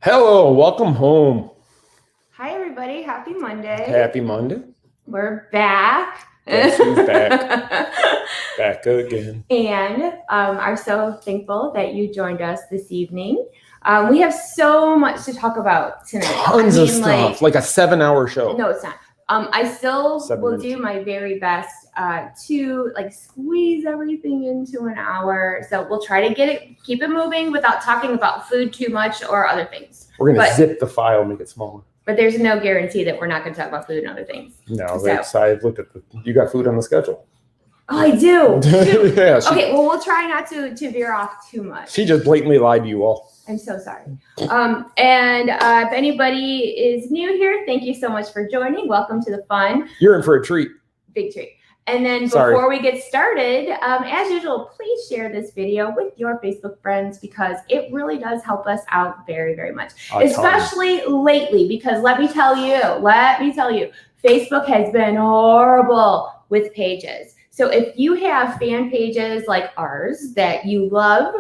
Hello, welcome home. Hi, everybody. Happy Monday. Happy Monday. We're back. Yes, who's back? Back again. And are so thankful that you joined us this evening. We have so much to talk about tonight. Tons of stuff, like a 7-hour show. No, it's not. I still will do my very best to squeeze everything into an hour. So we'll try to keep it moving without talking about food too much or other things. We're going to zip the file, make it smaller. But there's no guarantee that we're not going to talk about food and other things. No, I've looked at you got food on the schedule. Oh, I do. Yeah, okay, well, we'll try not to veer off too much. She just blatantly lied to you all. I'm so sorry. And if anybody is new here, thank you so much for joining. Welcome to the fun. You're in for a treat. Big treat. And then before we get started, as usual, please share this video with your Facebook friends because it really does help us out very, very much. Especially lately, because let me tell you, Facebook has been horrible with pages. So if you have fan pages like ours that you love,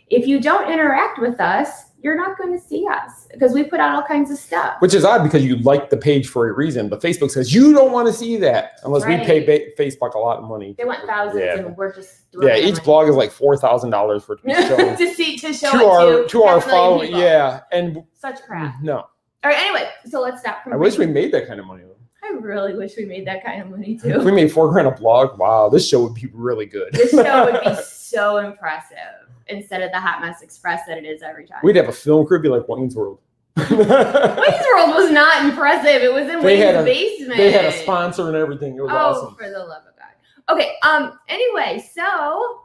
if you don't interact with us, you're not going to see us because we put out all kinds of stuff. Which is odd because you like the page for a reason, but Facebook says you don't want to see that unless we pay Facebook a lot of money. They want thousands and we're just each blog is like $4,000 for it to be shown to show to our following. People. Yeah, and such crap. No. All right. Anyway, so let's stop. I wish we made that kind of money. I really wish we made that kind of money too. If we made $4,000 a blog, wow, this show would be really good. This show would be so impressive instead of the Hot Mess Express that it is every time. We'd have a film crew be like Wayne's World. Wayne's World was not impressive. It was in Wayne's basement. They had a sponsor and everything. It was awesome. For the love of God. Okay. Anyway, so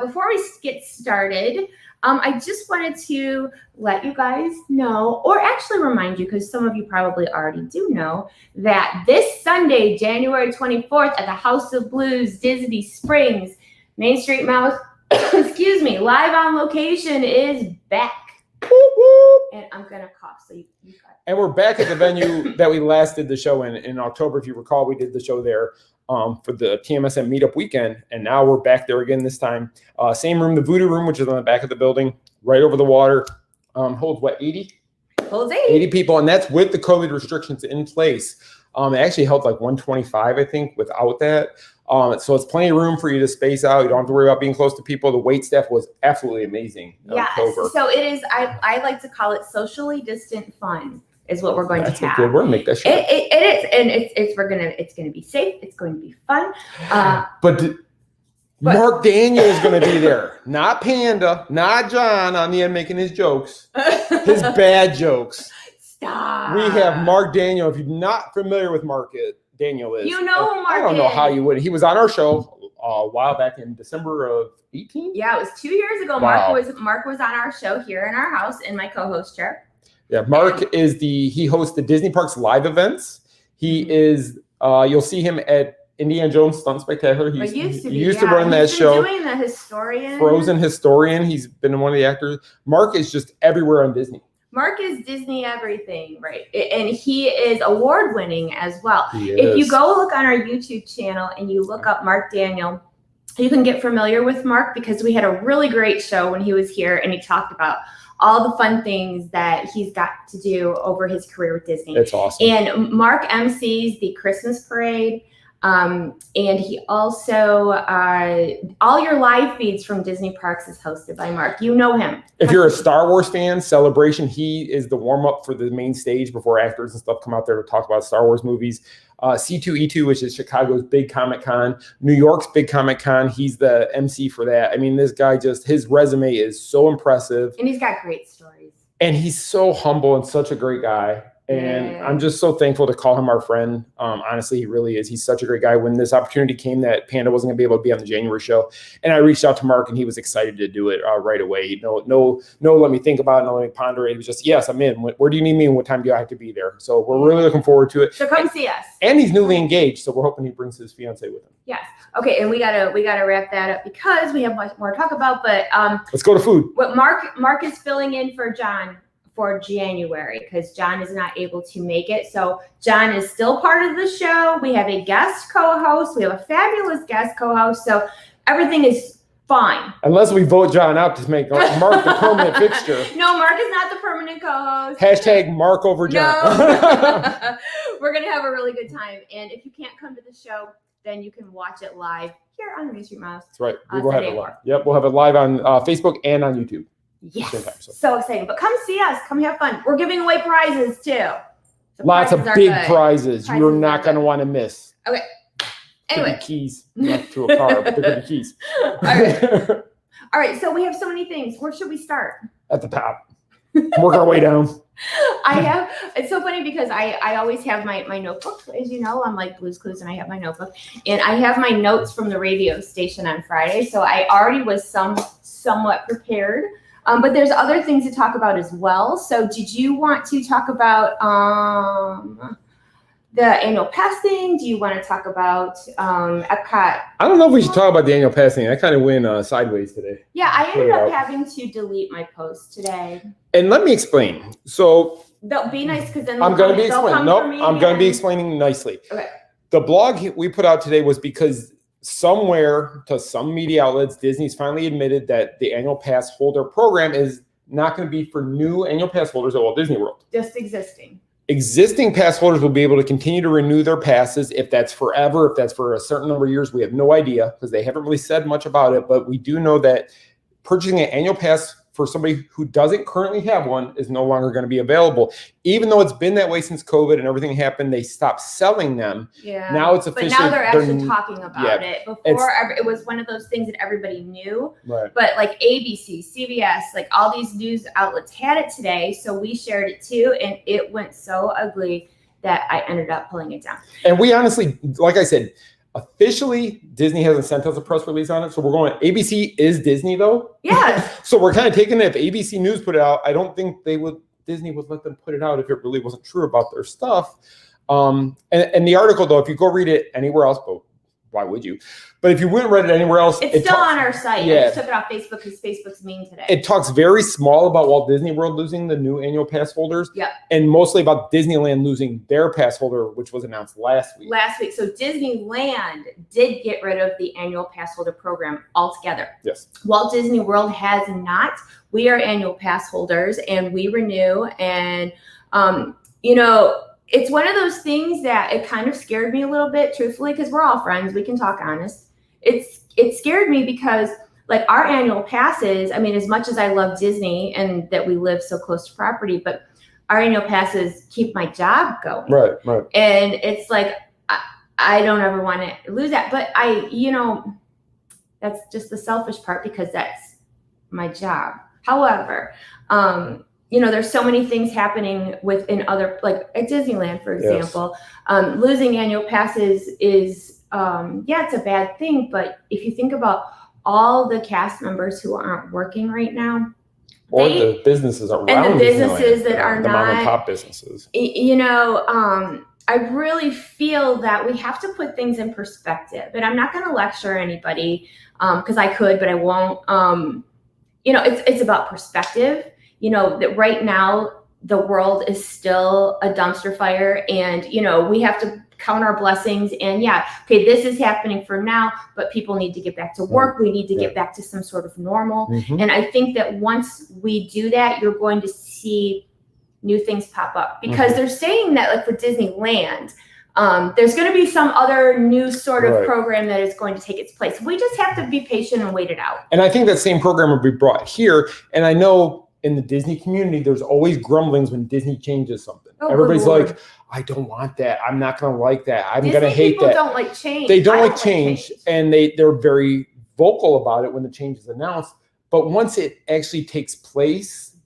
before we get started, I just wanted to let you guys know, or actually remind you, because some of you probably already do know, that this Sunday, January 24th, at the House of Blues, Disney Springs, Main Street Mouse, excuse me, live on location is back. And I'm going to cough, so you got it. And we're back at the venue that we last did the show in October. If you recall, we did the show there for the TMSM meetup weekend. And now we're back there again this time. Same room, the Voodoo Room, which is on the back of the building, right over the water. Holds what, 80? Holds 80 people. And that's with the COVID restrictions in place. It actually held like 125, I think, without that. So it's plenty of room for you to space out. You don't have to worry about being close to people. The wait staff was absolutely amazing. Yes. So it is, I like to call it socially distant fun is what we're going to have. That's a good word. Make that shit. It is. And it's going to be safe. It's going to be fun. But Mark Daniel is going to be there. Not Panda, not John on the end making his jokes. His bad jokes. Stop. We have Mark Daniel. If you're not familiar with Mark Daniel is. You know who Mark is. I don't know how you would. He was on our show a while back in December of 18. Yeah, it was 2 years ago. Wow. Mark was on our show here in our house in my co-host chair. Yeah, Mark he hosts the Disney Parks live events. He is you'll see him at Indiana Jones Stunt Spectacular. He used to run that show. Doing the historian. Frozen historian. He's been one of the actors. Mark is just everywhere on Disney. Mark is Disney everything, right? And he is award-winning as well. He if is. you go look on our YouTube channel and you look up Mark Daniel, you can get familiar with Mark because we had a really great show when he was here and he talked about all the fun things that he's got to do over his career with Disney. It's awesome. And Mark MCs the Christmas parade. And he also, all your live feeds from Disney Parks is hosted by Mark. You know him. If you're a Star Wars fan, Celebration, he is the warm-up for the main stage before actors and stuff come out there to talk about Star Wars movies. C2E2, which is Chicago's big Comic-Con, New York's big Comic-Con, he's the MC for that. I mean, this guy his resume is so impressive. And he's got great stories. And he's so humble and such a great guy. And I'm just so thankful to call him our friend. Honestly, he really is. He's such a great guy. When this opportunity came that Panda wasn't going to be able to be on the January show, and I reached out to Mark, and he was excited to do it right away. No, let me think about it. No, let me ponder it. It was just, yes, I'm in. Where do you need me, and what time do I have to be there? So we're really looking forward to it. So come see us. And he's newly engaged, so we're hoping he brings his fiance with him. Yes. Okay, and we gotta wrap that up because we have much more to talk about. But let's go to food. What Mark is filling in for John for January because John is not able to make it. So John is still part of the show. We have a guest co-host. We have a fabulous guest co-host. So everything is fine. Unless we vote John out to make Mark the permanent fixture. No, Mark is not the permanent co-host. Hashtag Mark over John. No. We're going to have a really good time. And if you can't come to the show, then you can watch it live here on the Main Street Mouse. That's right. We will have it live. Yep, we'll have it live on Facebook and on YouTube. Yes. Time, so exciting. But come see us. Come have fun. We're giving away prizes too. So lots of big prizes you're not going to want to miss. Okay. Anyway. Could be keys. Not to a car, but there could be keys. All right. All right. So we have so many things. Where should we start? At the top. Work our way down. It's so funny because I always have my notebook, as you know, I'm like Blue's Clues and I have my notebook and I have my notes from the radio station on Friday. So I already was somewhat prepared, but there's other things to talk about as well. So did you want to talk about the annual pass thing? Do you want to talk about Epcot? I don't know if we should talk about the annual pass thing. I kind of went sideways today. Yeah, I ended up having to delete my post today. And let me explain. So they'll be nice because then I'm going to be explaining. Nope, I'm going to be explaining nicely. Okay. The blog we put out today was because somewhere to some media outlets, Disney's finally admitted that the annual pass holder program is not going to be for new annual pass holders at Walt Disney World. Just existing. Existing pass holders will be able to continue to renew their passes. If that's forever, if that's for a certain number of years, we have no idea because they haven't really said much about it. But we do know that purchasing an annual pass for somebody who doesn't currently have one is no longer going to be available. Even though it's been that way since COVID and everything happened, they stopped selling them. Yeah. Now it's officially. But now they're actually talking about it. Before, it was one of those things that everybody knew. Right. But like ABC, CBS, like all these news outlets had it today. So we shared it too. And it went so ugly that I ended up pulling it down. And we honestly, like I said, officially, Disney hasn't sent us a press release on it. So we're going, ABC is Disney though? Yes. So we're kind of taking it. If ABC News put it out, I don't think Disney would let them put it out if it really wasn't true about their stuff. And the article though, if you go read it anywhere else, but why would you? But if you wouldn't read it anywhere else, it's still on our site. Yeah. I just took it off Facebook because Facebook's mean today. It talks very small about Walt Disney World losing the new annual pass holders. Yeah. And mostly about Disneyland losing their pass holder, which was announced last week. So Disneyland did get rid of the annual pass holder program altogether. Yes. Walt Disney World has not. We are annual pass holders and we renew. And, it's one of those things that it kind of scared me a little bit, truthfully, because we're all friends. We can talk honest. It scared me because like our annual passes, I mean, as much as I love Disney and that we live so close to property, but our annual passes keep my job going. Right. And it's like, I don't ever want to lose that. But that's just the selfish part because that's my job. However, there's so many things happening within other, like at Disneyland, for example. Yes. Losing annual passes is, it's a bad thing. But if you think about all the cast members who aren't working right now, or the businesses around and the businesses that are the not mom and pop businesses, I really feel that we have to put things in perspective. And I'm not going to lecture anybody because I could, but I won't. It's about perspective. That right now the world is still a dumpster fire and, we have to count our blessings and this is happening for now, but people need to get back to work. We need to get back to some sort of normal. Mm-hmm. And I think that once we do that, you're going to see new things pop up because they're saying that like for Disneyland, there's going to be some other new sort of program that is going to take its place. We just have to be patient and wait it out. And I think that same program will be brought here. And I know in the Disney community, there's always grumblings when Disney changes something. Everybody's like, I don't want that. I'm not going to like that. I'm going to hate that. People don't like change. They don't like change. And they're very vocal about it when the change is announced. But once it actually takes place,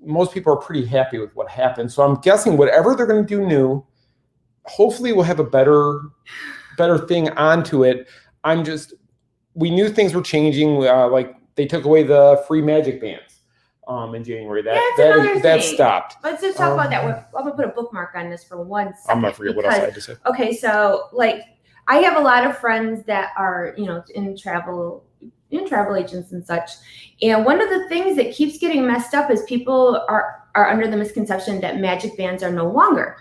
most people are pretty happy with what happened. So I'm guessing whatever they're going to do new, hopefully we'll have a better thing onto it. We knew things were changing. Like they took away the free magic bands. In January, that stopped. Let's just talk about that. I'm gonna put a bookmark on this for 1 second. I'm gonna forget what else I had to say. Okay, so like I have a lot of friends that are in travel agents and such, and one of the things that keeps getting messed up is people are under the misconception that magic bands are no longer,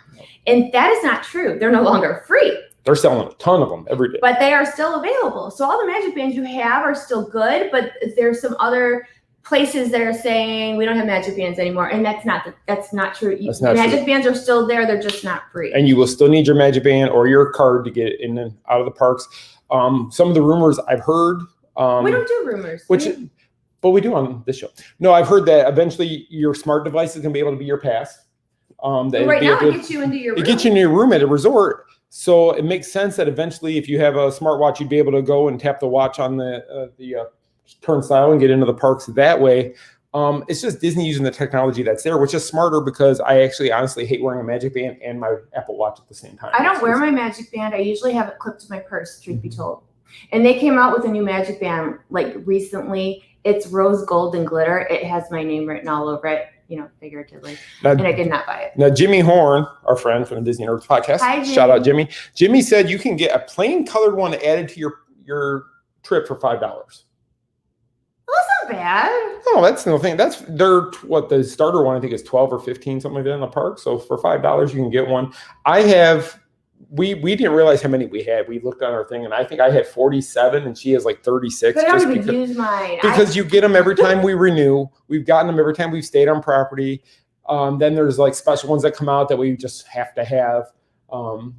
and that is not true. They're no longer free. They're selling a ton of them every day. But they are still available. So all the magic bands you have are still good, but there's some other places that are saying we don't have magic bands anymore, and that's not true. Magic bands are still there, they're just not free. And you will still need your magic band or your card to get in and out of the parks. Some of the rumors I've heard. We don't do rumors. But we do on this show. No, I've heard that eventually your smart device is going to be able to be your pass. Right now, it gets you into your room. It gets you into your room at a resort. So it makes sense that eventually, if you have a smartwatch, you'd be able to go and tap the watch on the turnstile and get into the parks that way. It's just Disney using the technology that's there, which is smarter because I actually honestly hate wearing a magic band and my Apple Watch at the same time. I don't wear my magic band. I usually have it clipped to my purse, truth be told. And they came out with a new magic band like recently. It's rose gold and glitter. It has my name written all over it, figuratively. Now, and I did not buy it. Now, Jimmy Horn, our friend from the Disney Nerds podcast. Hi, Jimmy. Shout out, Jimmy. Jimmy said you can get a plain colored one added to your trip for $5. Well, that's not bad. Oh, that's no thing. That's the starter one I think is 12 or 15, something like that in the park. So for $5 you can get one. We didn't realize how many we had. We looked on our thing, and I think I had 47, and she has like 36. But I don't even use mine. Because you get them every time we renew. We've gotten them every time we've stayed on property. Then there's like special ones that come out that we just have to have, want.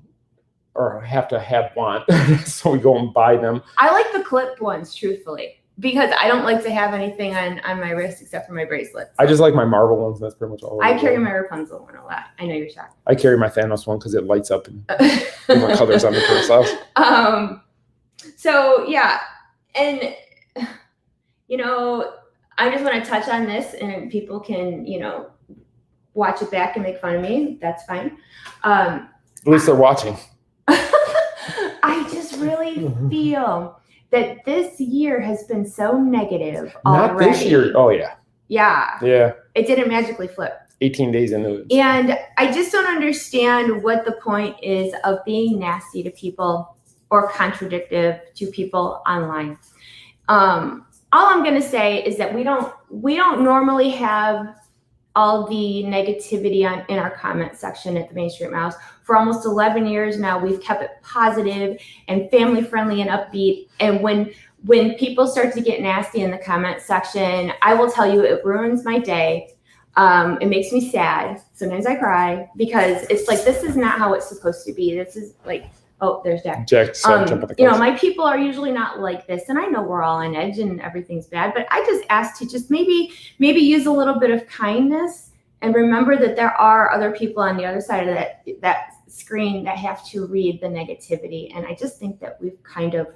So we go and buy them. I like the clip ones, truthfully, because I don't like to have anything on my wrist except for my bracelets. I just like my Marvel ones. That's pretty much all. I carry my Rapunzel one a lot. I know you're shocked. I carry my Thanos one because it lights up and different colors on the turnstiles. So yeah, and I just want to touch on this, and people can watch it back and make fun of me. That's fine. At least they're watching. I just really feel that this year has been so negative already. Not this year. Oh, yeah. Yeah. Yeah. It didn't magically flip. 18 days into it. And I just don't understand what the point is of being nasty to people or contradictive to people online. All I'm going to say is that we don't normally have all the negativity in our comment section at the Main Street Mouse. For almost 11 years now, we've kept it positive and family friendly and upbeat. And when people start to get nasty in the comment section, I will tell you, it ruins my day. It makes me sad. Sometimes I cry because it's like, this is not how it's supposed to be. This is like, oh, there's Jack. Jack's jumping the couch. My people are usually not like this, and I know we're all on edge and everything's bad, but I just ask to just maybe use a little bit of kindness and remember that there are other people on the other side of that screen that have to read the negativity. And I just think that we've kind of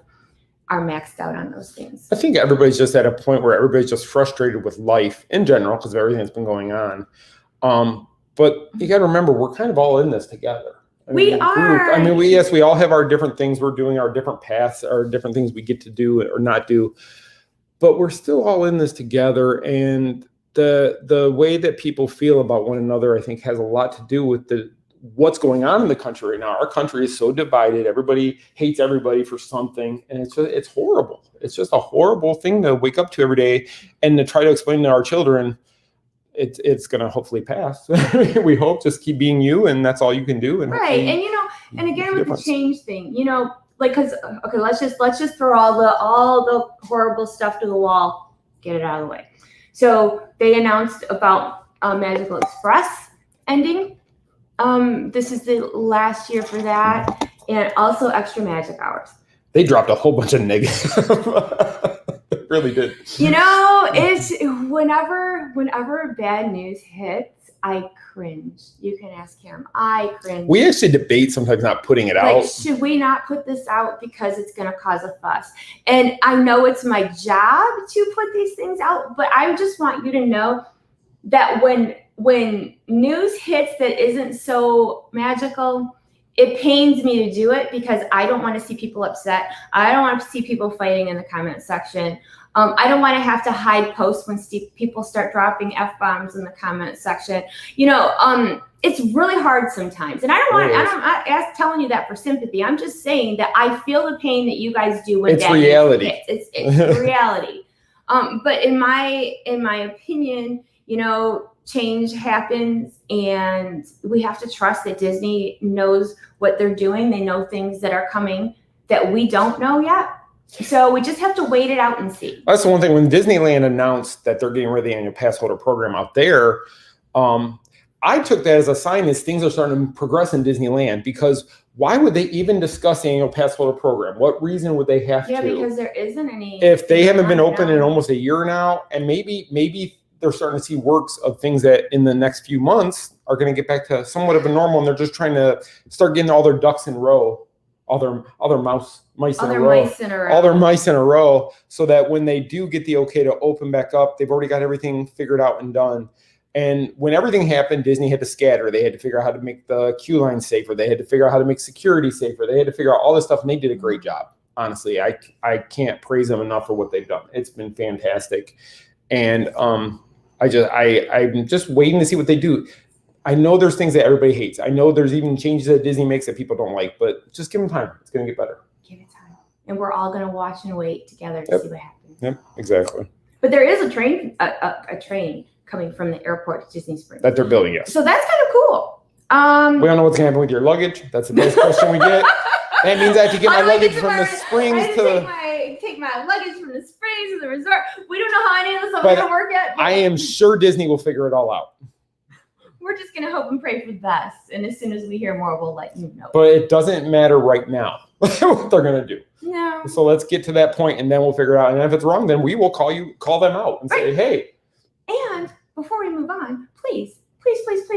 are maxed out on those things. I think everybody's just at a point where everybody's just frustrated with life in general because of everything that's been going on. But you got to remember, we're kind of all in this together. We are. We all have our different things we're doing, our different paths, our different things we get to do or not do. But we're still all in this together. And the way that people feel about one another, I think, has a lot to do with what's going on in the country right now. Our country is so divided. Everybody hates everybody for something. And it's horrible. It's just a horrible thing to wake up to every day and to try to explain to our children. It's going to hopefully pass. We hope. Just keep being you, and that's all you can do. And right. And and again with the change thing, because let's just throw all the horrible stuff to the wall, get it out of the way. So they announced about Magical Express ending. This is the last year for that, and also Extra Magic Hours. They dropped a whole bunch of negative. They really did. It's whenever bad news hits, I cringe. You can ask him. I cringe. We actually debate sometimes not putting it out. Should we not put this out because it's going to cause a fuss? And I know it's my job to put these things out, but I just want you to know that when news hits that isn't so magical, it pains me to do it because I don't want to see people upset. I don't want to see people fighting in the comment section. I don't want to have to hide posts when people start dropping F-bombs in the comment section. It's really hard sometimes. And I'm not telling you that for sympathy. I'm just saying that I feel the pain that you guys do when it's reality. It's reality. But in my opinion, change happens, and we have to trust that Disney knows what they're doing. They know things that are coming that we don't know yet. So we just have to wait it out and see. That's the one thing. When Disneyland announced that they're getting rid of the annual pass holder program out there, I took that as a sign that things are starting to progress in Disneyland, because why would they even discuss the annual pass holder program? What reason would they have to? Yeah, because there isn't any. If they haven't been open in almost a year now, and maybe they're starting to see works of things that in the next few months are going to get back to somewhat of a normal, and they're just trying to start getting all their ducks in a row, all their mice in a row, so that when they do get the okay to open back up, they've already got everything figured out and done. And when everything happened, Disney had to scatter. They had to figure out how to make the queue line safer. They had to figure out how to make security safer. They had to figure out all this stuff, and they did a great job. Honestly, I can't praise them enough for what they've done. It's been fantastic. And I'm just waiting to see what they do. I know there's things that everybody hates. I know there's even changes that Disney makes that people don't like, but just give them time. It's going to get better. Give it time. And we're all going to watch and wait together to see what happens. Yep, exactly. But there is a train coming from the airport to Disney Springs that they're building, yes. So that's kind of cool. We don't know what's going to happen with your luggage. That's the best question we get. That means I have to get my luggage from the Springs to take my luggage from the Springs to the resort. We don't know how any of this is going to work yet. I am sure Disney will figure it all out. We're just going to hope and pray for the best. And as soon as we hear more, we'll let you know. But it doesn't matter right now what they're going to do. No. So let's get to that point, and then we'll figure it out. And if it's wrong, then we will call them out and say, hey. And before we move on, please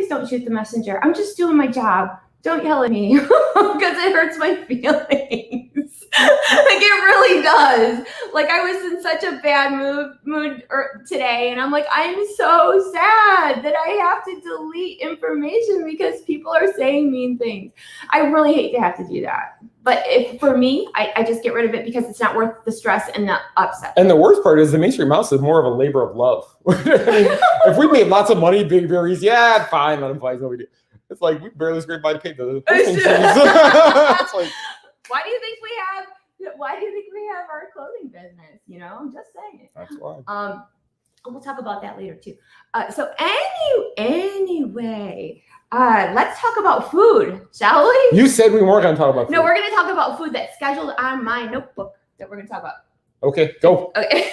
don't shoot the messenger. I'm just doing my job. Don't yell at me because it hurts my feelings. Like it really does. Like I was in such a bad mood today, and I'm like, I'm so sad that I have to delete information because people are saying mean things. I really hate to have to do that. But for me, I just get rid of it because it's not worth the stress and the upset. And the worst part is the Main Street Mouse is more of a labor of love. I mean, if we made lots of money, it'd be very easy. Yeah, fine, let them fly. No, we do. It's like we barely scraped by to pay the hosting fees. It's like, why do you think we have our clothing business? You know, I'm just saying. That's why. We'll talk about that later too. So anyway, let's talk about food, shall we? You said we weren't going to talk about food. No, we're going to talk about food that's scheduled on my notebook that we're going to talk about. Okay, go. Okay.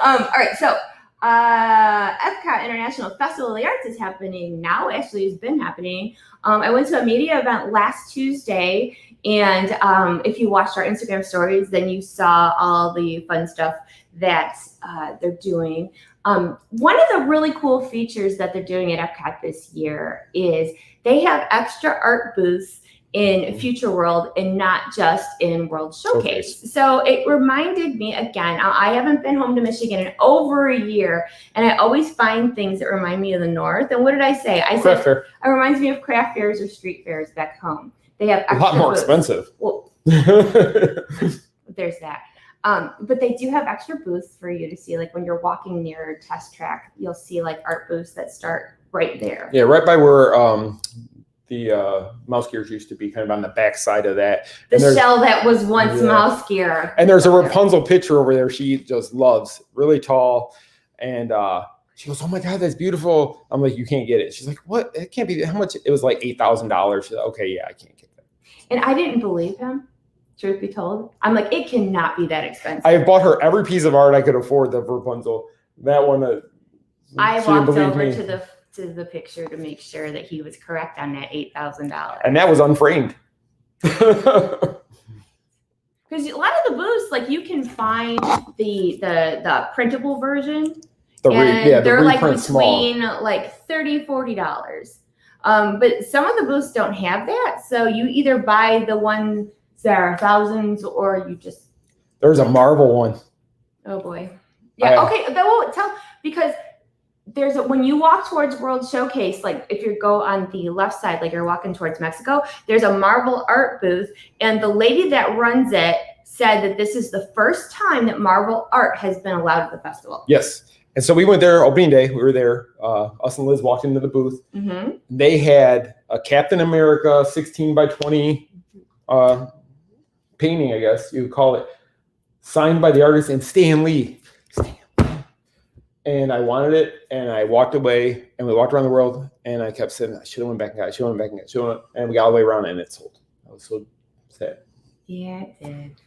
All right, so Epcot International Festival of the Arts is happening now. Actually, it's been happening. I went to a media event last Tuesday, and if you watched our Instagram stories, then you saw all the fun stuff that they're doing. One of the really cool features that they're doing at Epcot this year is they have extra art booths in Future World and not just in World Showcase. So it reminded me again, I haven't been home to Michigan in over a year, and I always find things that remind me of the North. And what did I say? I said it reminds me of craft fairs or street fairs back home. They have extra a lot more booths. Expensive. Well, there's that. But they do have extra booths for you to see, like when you're walking near Test Track, you'll see like art booths that start right there. Yeah, right by where the Mouse Gears used to be, kind of on the back side of that. The shell that was once Mouse Gear. And there's a Rapunzel picture over there she just loves, really tall. And she goes, oh my God, that's beautiful. I'm like, you can't get it. She's like, what? It can't be. How much? It was like $8,000. She's like, okay, yeah, I can't get that. And I didn't believe him. Truth be told, I'm like, it cannot be that expensive. I bought her every piece of art I could afford, the Rapunzel. That one. I walked over to the picture to make sure that he was correct on that $8,000. And that was unframed. Because a lot of the booths, like you can find the printable version. They're like between like $30-$40. But some of the booths don't have that. So you either buy the ones that are thousands, or you just. There's a Marvel one. Oh boy. Yeah. Okay. That won't tell, because when you walk towards World Showcase, like if you go on the left side, like you're walking towards Mexico, there's a Marvel art booth, and the lady that runs it said that this is the first time that Marvel art has been allowed at the festival. Yes. And so we went there opening day. We were there. Us and Liz walked into the booth. Mm-hmm. They had a Captain America 16 by 20 painting, I guess you would call it, signed by the artist and Stan Lee. And I wanted it, and I walked away, and we walked around the world, and I kept saying, I should have went back and got it, and we got all the way around, and it sold. I was so sad. Yeah, it did.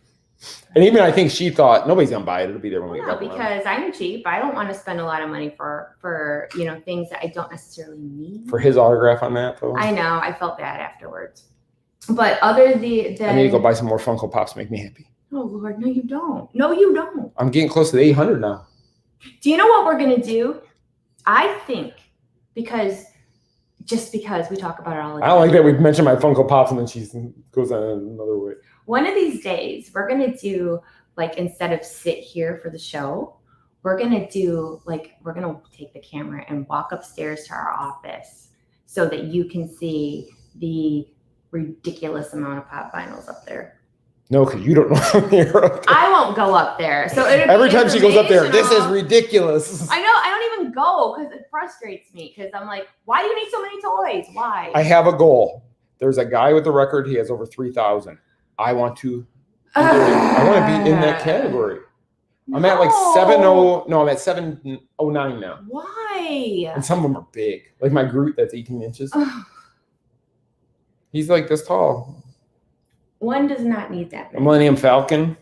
And even I think she thought, nobody's going to buy it. It'll be there when we get because I'm cheap. I don't want to spend a lot of money for things that I don't necessarily need. For his autograph on that, though? I know. I felt bad afterwards. But other than... I need to go buy some more Funko Pops to make me happy. Oh, Lord. No, you don't. No, you don't. I'm getting close to the 800 now. Do you know what we're going to do? I think because we talk about it all the time. I don't like that we mentioned my Funko Pops and then she goes on another way. One of these days, we're going to do, like, instead of sit here for the show, we're going to take the camera and walk upstairs to our office so that you can see the ridiculous amount of pop vinyls up there. No, because you don't know you're up there. I won't go up there. So every time she goes up there, this is ridiculous. I know. I don't even go because it frustrates me because I'm like, why do you need so many toys? Why? I have a goal. There's a guy with the record. He has over 3,000. I want to be in that category. I'm at like 7:0. No, I'm at 7:09 now. Why? And some of them are big. Like my Groot, that's 18 inches. He's like this tall. One does not need that many. A Millennium Falcon.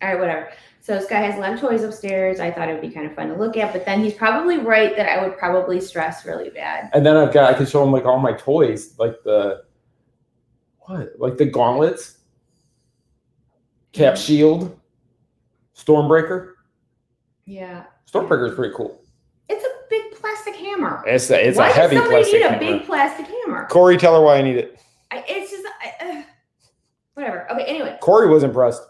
All right, whatever. So this guy has a lot of toys upstairs. I thought it would be kind of fun to look at, but then he's probably right that I would probably stress really bad. And then I could show him like all my toys, like the gauntlets, Cap Shield, Stormbreaker. Yeah. Stormbreaker is pretty cool. It's a big plastic hammer. It's a heavy plastic hammer. Why does somebody need a big plastic hammer? Corey, tell her why I need it. It's just whatever. Okay, anyway. Corey was impressed.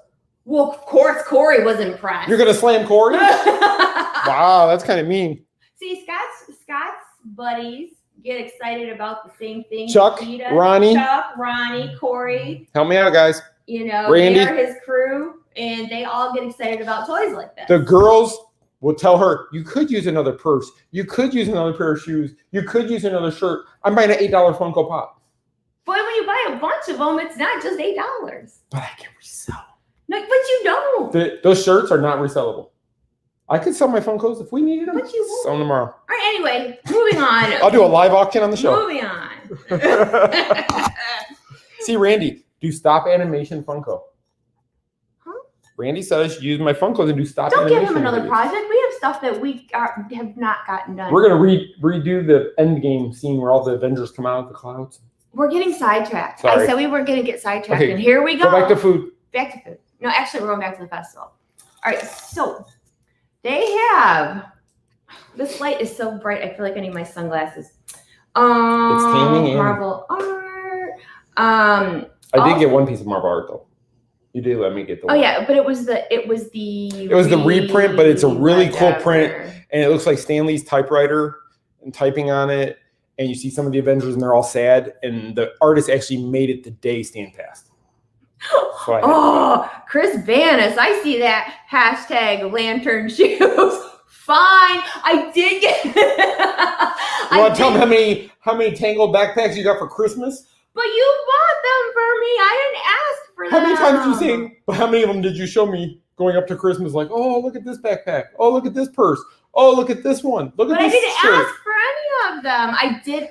Well, of course Corey was impressed. You're going to slam Corey? Wow, that's kind of mean. See, Scott's buddies get excited about the same thing. Chuck, Ronnie, Corey. Help me out, guys. Randy. They are his crew, and they all get excited about toys like this. The girls will tell her, you could use another purse. You could use another pair of shoes. You could use another shirt. I'm buying an $8 Funko Pop. But when you buy a bunch of them, it's not just $8. But I can resell. No, but you don't. Those shirts are not resellable. I could sell my Funkos if we needed them. But you won't. Sell them tomorrow. All right, anyway, moving on. I'll do a live auction on the show. Moving on. See, Randy, do stop animation Funko. Huh? Randy said I should use my Funkos and do stop animation. Don't give him another videos. Project. We have stuff that we have not gotten done. We're going to redo the Endgame scene where all the Avengers come out of the clouds. We're getting sidetracked. Sorry. I said we weren't going to get sidetracked, and here we go. Go back to food. Back to food. No, actually, we're going back to the festival. All right, so they have... This light is so bright, I feel like I need my sunglasses. It's tanning in. Marvel art. I did get one piece of Marvel art, though. You did let me get the one. Oh, yeah, but it was the reprint, but it's a really cool print, and it looks like Stan Lee's typewriter and typing on it. And you see some of the Avengers, and they're all sad. And the artist actually made it the day Stan passed. So Chris Vanis, I see that hashtag lantern shoes. Fine, I did get. You want to tell them how many Tangled backpacks you got for Christmas? But you bought them for me. I didn't ask for them. How many times did you say? How many of them did you show me going up to Christmas? Like, oh, look at this backpack. Oh, look at this purse. Oh, look at this one. Look at this shirt. But I didn't ask for any of them. I did.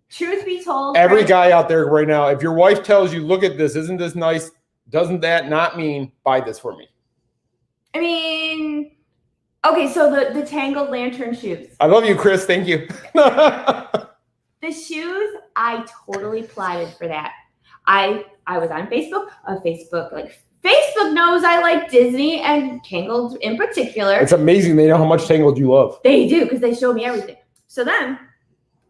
Truth be told, every guy out there right now, if your wife tells you, look at this, isn't this nice? Doesn't that not mean buy this for me? I mean, okay, so the Tangled lantern shoes. I love you, Chris. Thank you. The shoes, I totally plotted for that. I was on Facebook. Facebook knows I like Disney and Tangled in particular. It's amazing they know how much Tangled you love. They do, because they show me everything. So then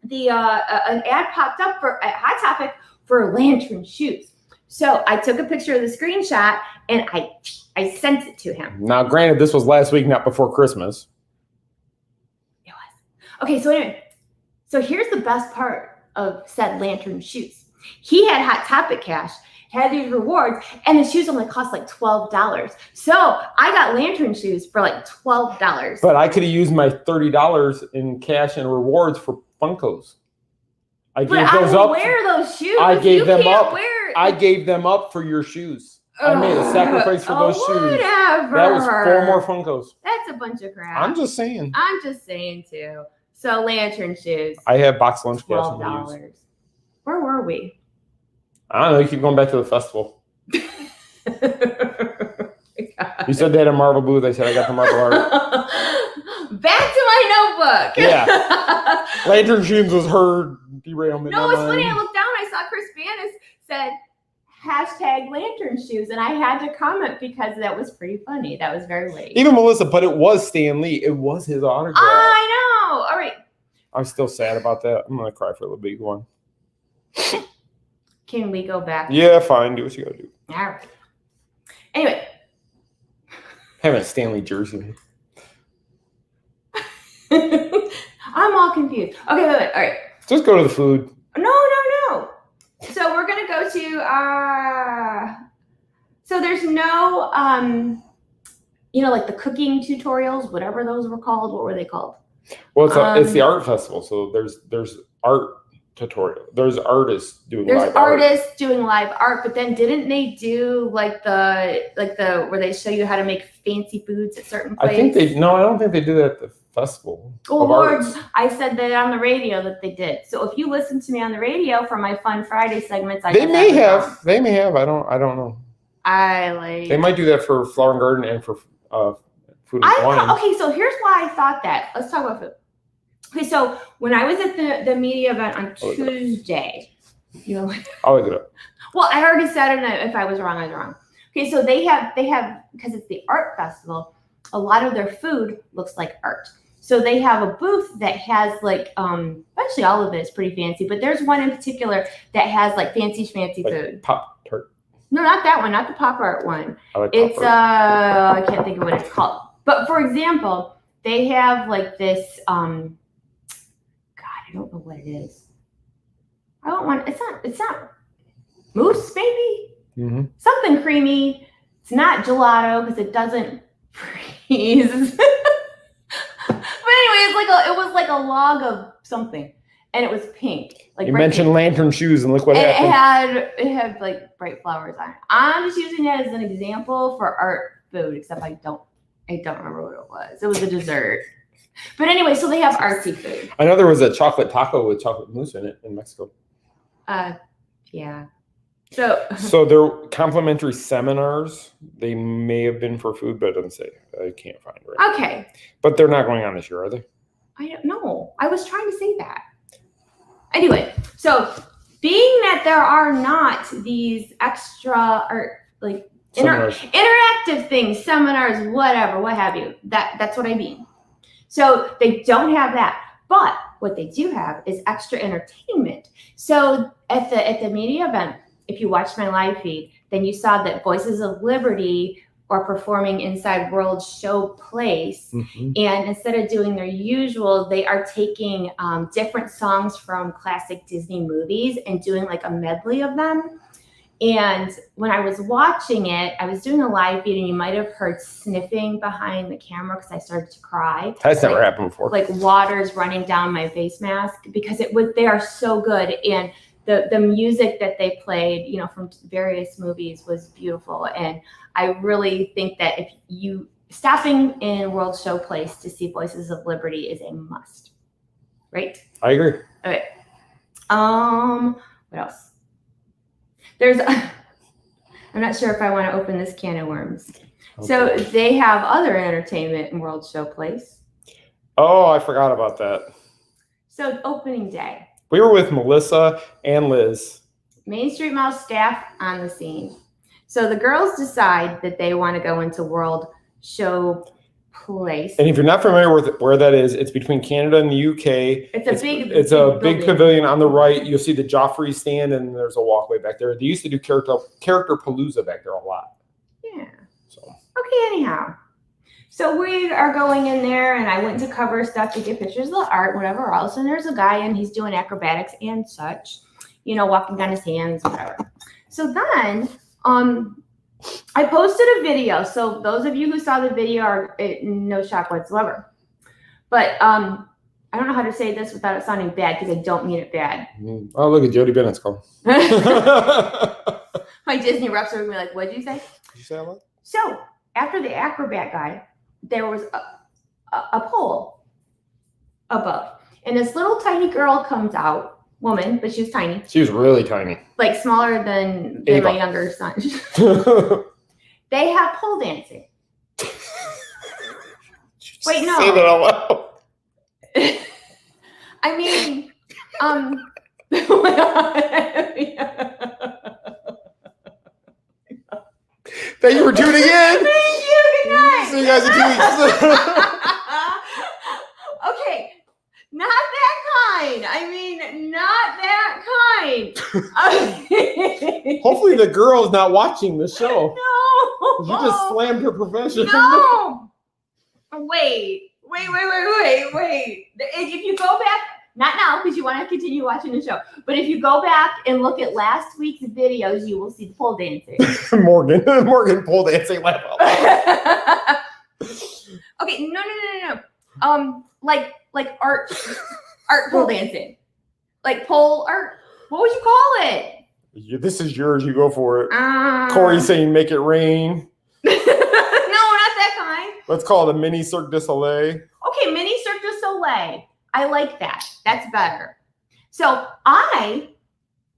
an ad popped up at Hot Topic for lantern shoes. So I took a picture of the screenshot and I sent it to him. Now, granted, this was last week, not before Christmas. It was. Okay, so anyway, so here's the best part of said lantern shoes. He had Hot Topic cash, had these rewards, and the shoes only cost like $12. So I got lantern shoes for like $12. But I could have used my $30 in cash and rewards for Funkos. I gave those up. Wear those shoes. I gave them up. I gave them up for your shoes. I made a sacrifice for those shoes. Whatever. That was 4 more Funkos. That's a bunch of crap. I'm just saying. I'm just saying too. So lantern shoes. I have box lunch gas. $12. Where were we? I don't know. You keep going back to the festival. You said they had a Marvel booth. I said I got the Marvel art. Back to my notebook. Yeah. Lantern shoes was her derailment. No, it's funny. I looked down. I saw Chris Bannis said #lantern shoes, and I had to comment because that was pretty funny. That was very late. Even Melissa, but it was Stan Lee. It was his autograph. I know. All right. I'm still sad about that. I'm gonna cry for a little big one. Can we go back? Yeah, fine. Do what you gotta do. All right. Anyway. Having a Stanley jersey. I'm all confused. Okay, wait. All right. Just go to the food. No. So we're gonna go to so there's no like the cooking tutorials, whatever those were called. What were they called? Well, it's the art festival, so there's art tutorial. There's artists doing live art. There's artists doing live art, but then didn't they do like the where they show you how to make fancy foods at certain places? I don't think they do that at the festival. Oh Lord, I said that on the radio that they did. So if you listen to me on the radio for my Fun Friday segments, they may have. I don't know. They might do that for Flower and Garden and for Food and Wine. Okay, so here's why I thought that. Let's talk about food. Okay, so when I was at the media event on Tuesday, I'll look it up. Well, I already said it. If I was wrong, I was wrong. Okay, so they have because it's the art festival. A lot of their food looks like art. So they have a booth that has like actually all of it is pretty fancy, but there's one in particular that has like fancy food. Pop-Tart. No, not that one, not the pop art one. It's I can't think of what it's called. But for example, they have like this God, I don't know what it is. It's not mousse, maybe? Mm-hmm. Something creamy. It's not gelato because it doesn't freeze. But anyway, it was like a log of something, and it was pink. Like you mentioned lantern shoes, and look what happened. It had like bright flowers on it. I'm just using that as an example for art food, except I don't remember what it was. It was a dessert. But anyway, so they have artsy food. I know there was a chocolate taco with chocolate mousse in it in Mexico. Yeah. So they're complimentary seminars. They may have been for food, but it doesn't say. I can't find it. Right okay. Now. But they're not going on this year, are they? I don't know. I was trying to say that. Anyway, so being that there are not these extra or like interactive things, seminars, whatever, what have you, that's what I mean. So they don't have that. But what they do have is extra entertainment. So at the media event, if you watched my live feed, then you saw that Voices of Liberty are performing inside World Show Place. Mm-hmm. And instead of doing their usual, they are taking different songs from classic Disney movies and doing like a medley of them. And when I was watching it, I was doing a live feed, and you might have heard sniffing behind the camera because I started to cry. That's never happened before. Like water's running down my face mask because they are so good. And the music that they played, from various movies was beautiful. And I really think that if you stopping in World Show Place to see Voices of Liberty is a must. Right? I agree. Okay. What else? I'm not sure if I want to open this can of worms. Okay. So they have other entertainment in World Show Place. Oh, I forgot about that. So opening day. We were with Melissa and Liz. Main Street Mouse staff on the scene. So the girls decide that they want to go into World Show Place. And if you're not familiar with where that is, it's between Canada and the UK. It's a big pavilion on the right. You'll see the Joffrey stand, and there's a walkway back there. They used to do character palooza back there a lot. Yeah. So okay, anyhow. So we are going in there, and I went to cover stuff to get pictures of the art, whatever else. And there's a guy, and he's doing acrobatics and such, walking on his hands, whatever. So then, I posted a video. So those of you who saw the video are no shock whatsoever. But I don't know how to say this without it sounding bad because I don't mean it bad. Oh, look at Jody Bennett's call. But My Disney reps are gonna be like, "What'd you say?" Did you say what? So after the acrobat guy, there was a pole above, and this little tiny girl comes out, woman, but she was tiny. She was really tiny, like smaller than my younger son. They have pole dancing. Wait, no. Say that out loud. I mean, Thank you for tuning in. Thank you. Good night. See you guys in 2 weeks. Okay, not that kind. I mean, not that kind. Hopefully the girl's not watching the show. No. You just slammed her profession. No. Wait. If you go back, not now because you want to continue watching the show, but if you go back and look at last week's videos, you will see the pole dancing. Morgan pole dancing laugh out loud. Okay, no. Like art pole dancing, like pole art. What would you call it? This is yours. You go for it. Corey's saying make it rain. No, not that kind. Let's call it a mini Cirque du Soleil. Okay, mini Cirque du Soleil. I like that. That's better. So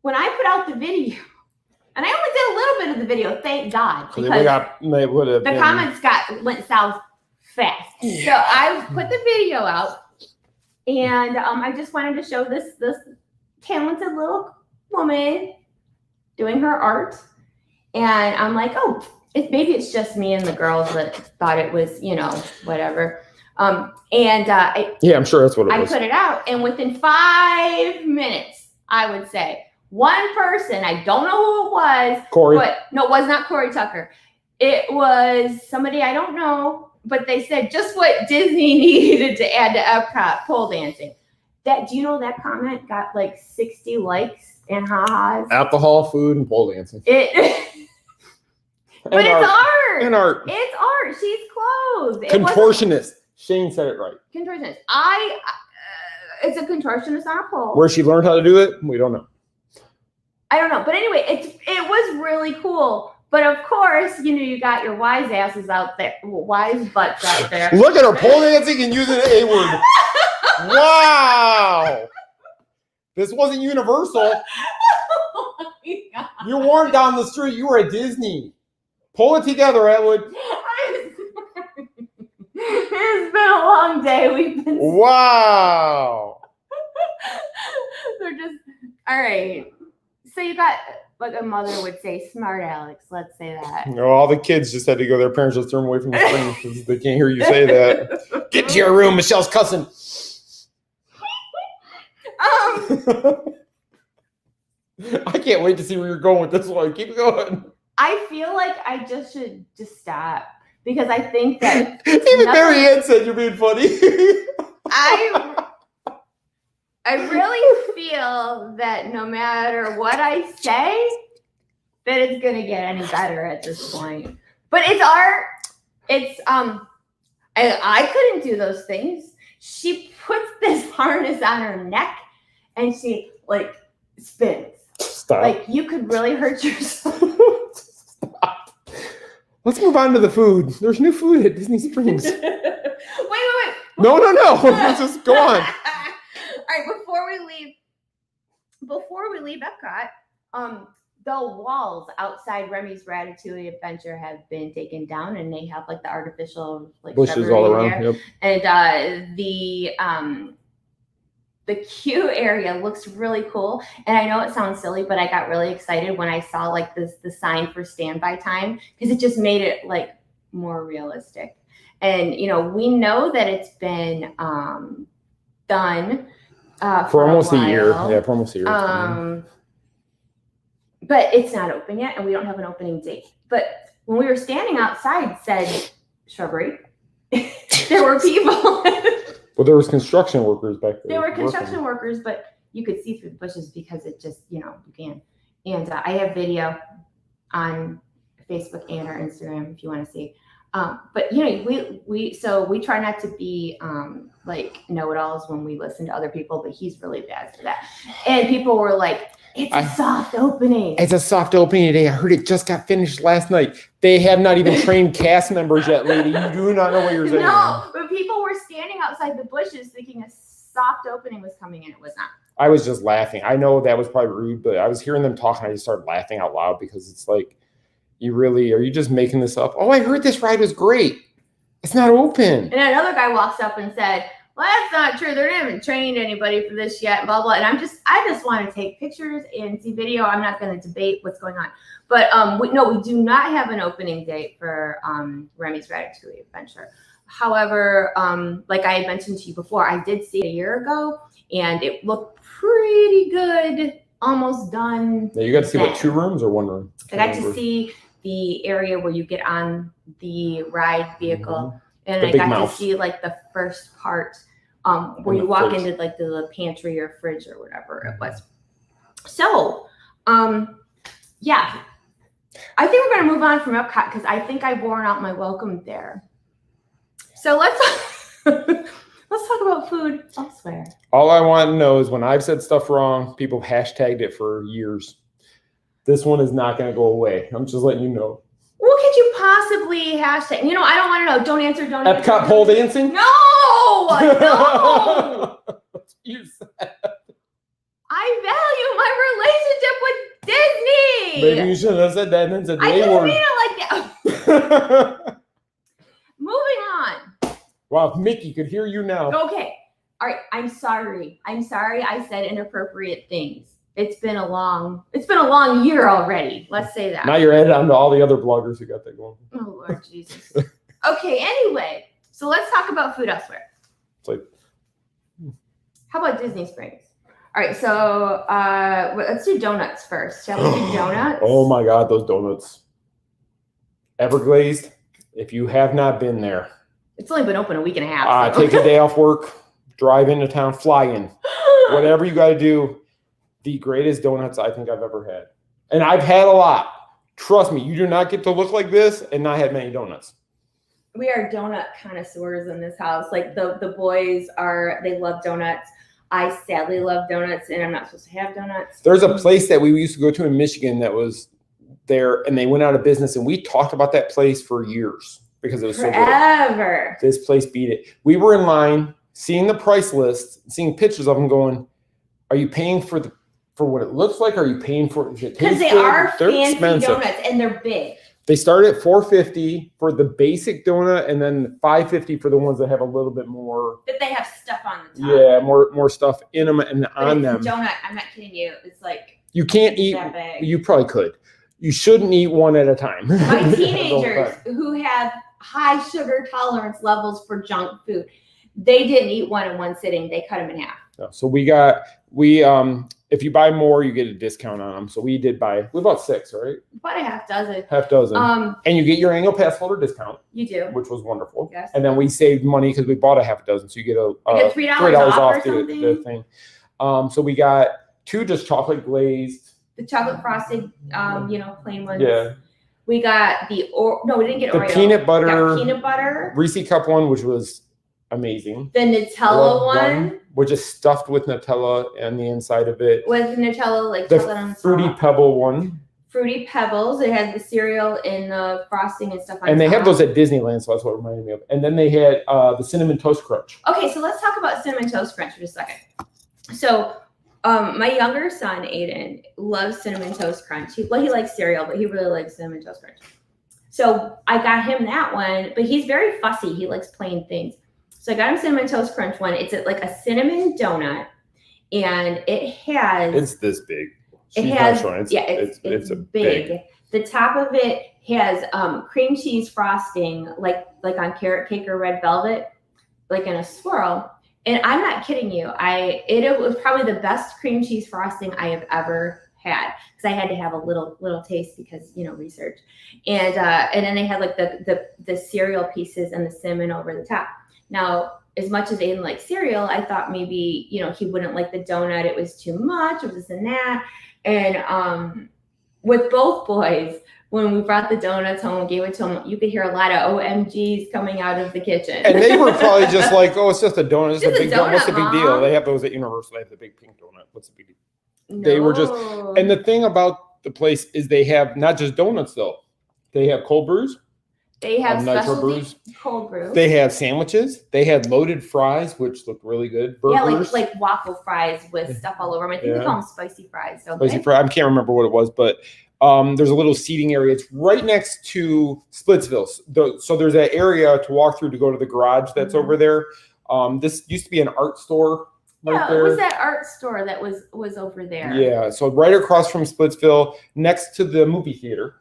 when I put out the video, and I only did a little bit of the video, thank God, because the comments went south fast. Yeah. So I put the video out, and I just wanted to show this talented little woman doing her art, and I'm like, oh, maybe it's just me and the girls that thought it was, whatever. I'm sure that's what it was. I put it out, and within 5 minutes, I would say, one person, I don't know who it was. Corey. No, it was not Corey Tucker. It was somebody I don't know, but they said just what Disney needed to add to Epcot, pole dancing. Do you know that comment got like 60 likes and ha-has? Alcohol, food, and pole dancing. But it's art. And art. It's art. She's clothed. Contortionist. Shane said it right. Contortionist. It's a contortionist on a pole. Where she learned how to do it, we don't know. I don't know. But anyway, it was really cool. But of course, you got your wise asses out there, wise butts out there. Look at her pole dancing and using the A word. Wow. This wasn't Universal. Oh my God. You weren't down the street. You were at Disney. Pull it together, Atwood. It's been a long day. We've been. Wow. They're just all right. So you got what a mother would say, smart Alex. Let's say that. No, all the kids just had to go. Their parents just threw them away from the screen because they can't hear you say that. Get to your room. Michelle's cussing. I can't wait to see where you're going with this one. Keep going. I feel like I should stop because I think that even Marianne said you're being funny. I really feel that no matter what I say, that it's gonna get any better at this point. But it's art. It's I couldn't do those things. She puts this harness on her neck and she like spins. Stop. Like you could really hurt yourself. Stop. Let's move on to the food. There's new food at Disney Springs. Wait. No. Let's just go on. All right, before we leave Epcot, the walls outside Remy's Ratatouille Adventure have been taken down, and they have like the artificial like bushes all around. There. Yep. And the queue area looks really cool. And I know it sounds silly, but I got really excited when I saw like the sign for standby time because it just made it like more realistic. And we know that it's been done. For almost a year. Yeah, for almost a year. But it's not open yet, and we don't have an opening date. But when we were standing outside, said shrubbery, there were people. Well, there was construction workers back there. There were construction workers, but you could see through the bushes because it just, you can. And I have video on Facebook and our Instagram if you want to see. But we try not to be like know-it-alls when we listen to other people, but he's really bad for that. And people were like, It's a soft opening. It's a soft opening today. I heard it just got finished last night. They have not even trained cast members yet, lady. You do not know what you're saying. No, but people were standing outside the bushes thinking a soft opening was coming in. It was not. I was just laughing. I know that was probably rude, but I was hearing them talk and I just started laughing out loud because it's like, are you just making this up? Oh, I heard this ride was great. It's not open. And another guy walks up and said, well, that's not true. They haven't trained anybody for this yet, blah, blah. And I just want to take pictures and see video. I'm not going to debate what's going on. But we do not have an opening date for Remy's Ratatouille Adventure. However, like I had mentioned to you before, I did see it a year ago, and it looked pretty good, almost done. Yeah, you got to see what, 2 rooms or 1 room? I got to see the area where you get on the ride vehicle, and I got to see like the first part where you walk into like the pantry or fridge or whatever it was. So, yeah, I think we're gonna move on from Epcot because I think I've worn out my welcome there. So let's talk about food elsewhere. All I want to know is when I've said stuff wrong, people have hashtagged it for years. This one is not going to go away. I'm just letting you know. What could you possibly hashtag? I don't want to know. Don't answer. Epcot pole dancing? No. You said. I value my relationship with Disney. Maybe you shouldn't have said that and then said I didn't mean it like that. Moving on. Wow, Mickey could hear you now. Okay. All right. I'm sorry. I said inappropriate things. It's been a long year already. Let's say that. Now you're added on to all the other bloggers who got that going. Oh, Lord Jesus. Okay. Anyway, so let's talk about food elsewhere. It's like, how about Disney Springs? All right. So let's do donuts first. Shall we do donuts? Oh my God, those donuts. Everglazed. If you have not been there. It's only been open a week and a half. So. Take a day off work, drive into town, fly in. Whatever you got to do. The greatest donuts I think I've ever had. And I've had a lot. Trust me, you do not get to look like this and not have many donuts. We are donut connoisseurs in this house. Like the boys they love donuts. I sadly love donuts and I'm not supposed to have donuts. There's a place that we used to go to in Michigan that was there and they went out of business and we talked about that place for years because it was forever. So good. This place beat it. We were in line seeing the price list, seeing pictures of them going, are you paying for what it looks like? Or are you paying for it? Because they are fancy expensive. Donuts and they're big. They start at $4.50 for the basic donut and then $5.50 for the ones that have a little bit more. But they have stuff on the top. Yeah, more stuff in them and on them. Donut, I'm not kidding you. It's like you can't eat. You probably could. You shouldn't eat one at a time. My teenagers who have high sugar tolerance levels for junk food, they didn't eat one in one sitting. They cut them in half. So if you buy more, you get a discount on them. So we bought 6, right? About a half dozen. And you get your annual pass holder discount. You do. Which was wonderful. Yes. And then we saved money because we bought a half dozen. So you get $3 off the thing. So we got 2 just chocolate glazed. The chocolate frosted, plain ones. Yeah. We got we didn't get the Oreo. peanut butter. Peanut butter. Reese cup one, which was amazing. The Nutella one, which is stuffed with Nutella on the inside of it. With Nutella, like the on Fruity top. Pebble one. Fruity Pebbles. It had the cereal and the frosting and stuff on And they top. have those at Disneyland, so that's what it reminded me of. And then they had the Cinnamon Toast Crunch. Okay, so let's talk about Cinnamon Toast Crunch for just a second. So my younger son, Aiden, loves Cinnamon Toast Crunch. He likes cereal, but he really likes Cinnamon Toast Crunch. So I got him that one, but he's very fussy. He likes plain things. So I got him Cinnamon Toast Crunch one. It's like a cinnamon donut, and it has. It's this big. It's big. The top of it has cream cheese frosting, like on carrot cake or red velvet, like in a swirl. And I'm not kidding you. It was probably the best cream cheese frosting I have ever had because I had to have a little taste because research. And then they had like the cereal pieces and the cinnamon over the top. Now, as much as Aiden likes cereal, I thought maybe he wouldn't like the donut. It was too much. It was this and that. And with both boys, when we brought the donuts home and gave it to them, you could hear a lot of OMGs coming out of the kitchen. And they were probably just like, oh, it's just a donut. It's a big donut. What's the big Mom? deal? They have those at Universal. They have the big pink donut. What's the big deal? They were just, and the thing about the place is they have not just donuts though. They have cold brews. They have specialty cold brew. They have sandwiches. They had loaded fries, which look really good. Burgers. Yeah, like waffle fries with stuff all over them. I think they call them spicy fries. Spicy fries. I can't remember what it was, but there's a little seating area. It's right next to Splitsville. So there's that area to walk through to go to the garage that's over there. This used to be an art store. Right there. It was that art store that was over there. Yeah, so right across from Splitsville, next to the movie theater.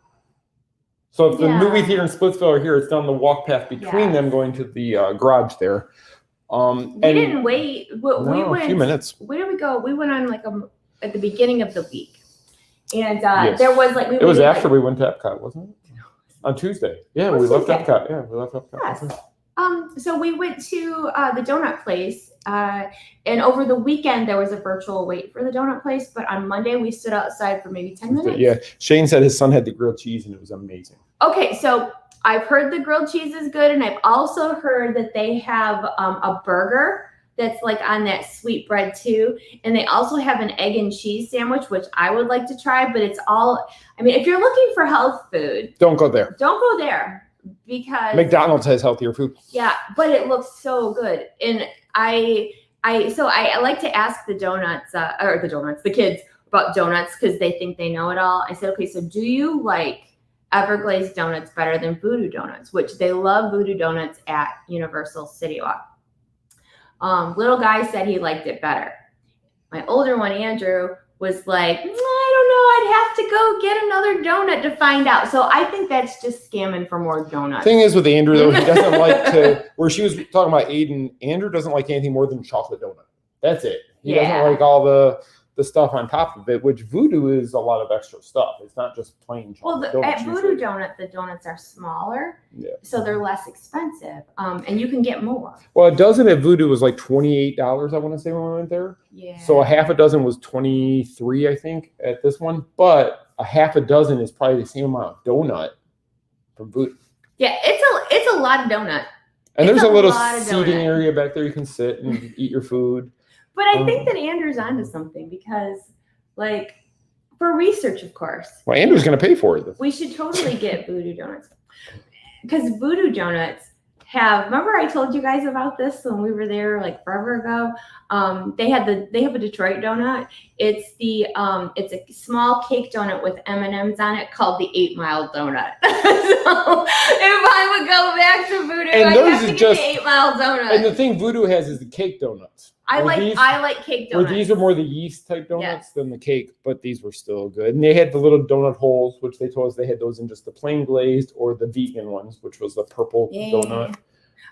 So if the movie theater and Splitsville are here, it's down the walk path between them going to the garage there. We didn't wait. We went a few minutes. Where did we go? We went on at the beginning of the week. And there was it was after we went to Epcot, wasn't it? On Tuesday. Yeah, we left Epcot. Yeah, we left Epcot. Yes. So we went to the donut place, and over the weekend there was a virtual wait for the donut place. But on Monday we stood outside for maybe 10 minutes. Yeah, Shane said his son had the grilled cheese and it was amazing. Okay, so I've heard the grilled cheese is good, and I've also heard that they have a burger that's like on that sweet bread too, and they also have an egg and cheese sandwich, which I would like to try. But it's all, I mean, if you're looking for health food, don't go there. Don't go there. Because McDonald's has healthier food. Yeah, but it looks so good. And I like to ask the kids about donuts because they think they know it all. I said, okay, so do you like Everglazed donuts better than Voodoo donuts? Which they love Voodoo donuts at Universal City Walk. Little guy said he liked it better. My older one, Andrew, was like, I don't know, I'd have to go get another donut to find out. So I think that's just scamming for more donuts. Thing is with Andrew, though, he doesn't like to, where she was talking about Aiden, Andrew doesn't like anything more than chocolate donut. That's it. He doesn't like all the stuff on top of it, which Voodoo is a lot of extra stuff. It's not just plain chocolate. Well, at Voodoo Donut, the donuts are smaller, so they're less expensive, and you can get more. Well, a dozen at Voodoo was like $28, I want to say, when we went there. Yeah. So a half a dozen was $23, I think, at this one. But a half a dozen is probably the same amount of donut from Voodoo. Yeah, it's a lot of donut. And there's a little seating area back there you can sit and eat your food. But I think that Andrew's onto something because, like, for research, of course. Well, Andrew's going to pay for it. We should totally get Voodoo Donuts. Because Voodoo Donuts remember I told you guys about this when we were there like forever ago? They have a Detroit donut. It's a small cake donut with M&Ms on it called the 8 Mile Donut. So if I would go back to Voodoo, I'd have to get the 8 Mile Donut. And the thing Voodoo has is the cake donuts. I like cake donuts. Where these are more the yeast type donuts than the cake, but these were still good. And they had the little donut holes, which they told us they had those in just the plain glazed or the vegan ones, which was the purple donut.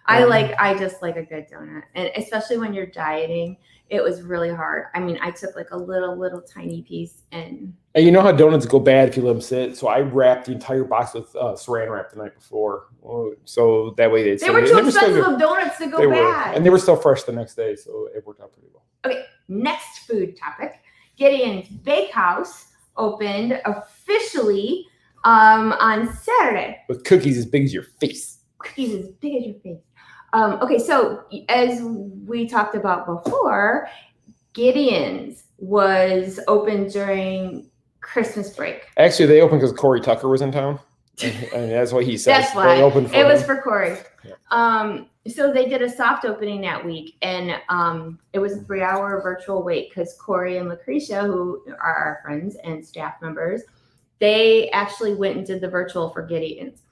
I just like a good donut, and especially when you're dieting, it was really hard. I mean, I took like a little tiny piece, and you know how donuts go bad if you let them sit. So I wrapped the entire box with Saran wrap the night before, so that way they were too expensive of donuts to go bad, and they were still fresh the next day, so it worked out pretty well. Okay, next food topic: Gideon's Bakehouse opened officially on Saturday with cookies as big as your face. Cookies as big as your face. Okay, so as we talked about before, Gideon's was open during Christmas break. Actually, they opened because Corey Tucker was in town, and that's what he said. That's why they opened for it was him. for Corey. Yeah. So they did a soft opening that week, and it was a 3-hour virtual wait because Corey and Lucretia, who are our friends and staff members, they actually went and did the virtual for Gideon's.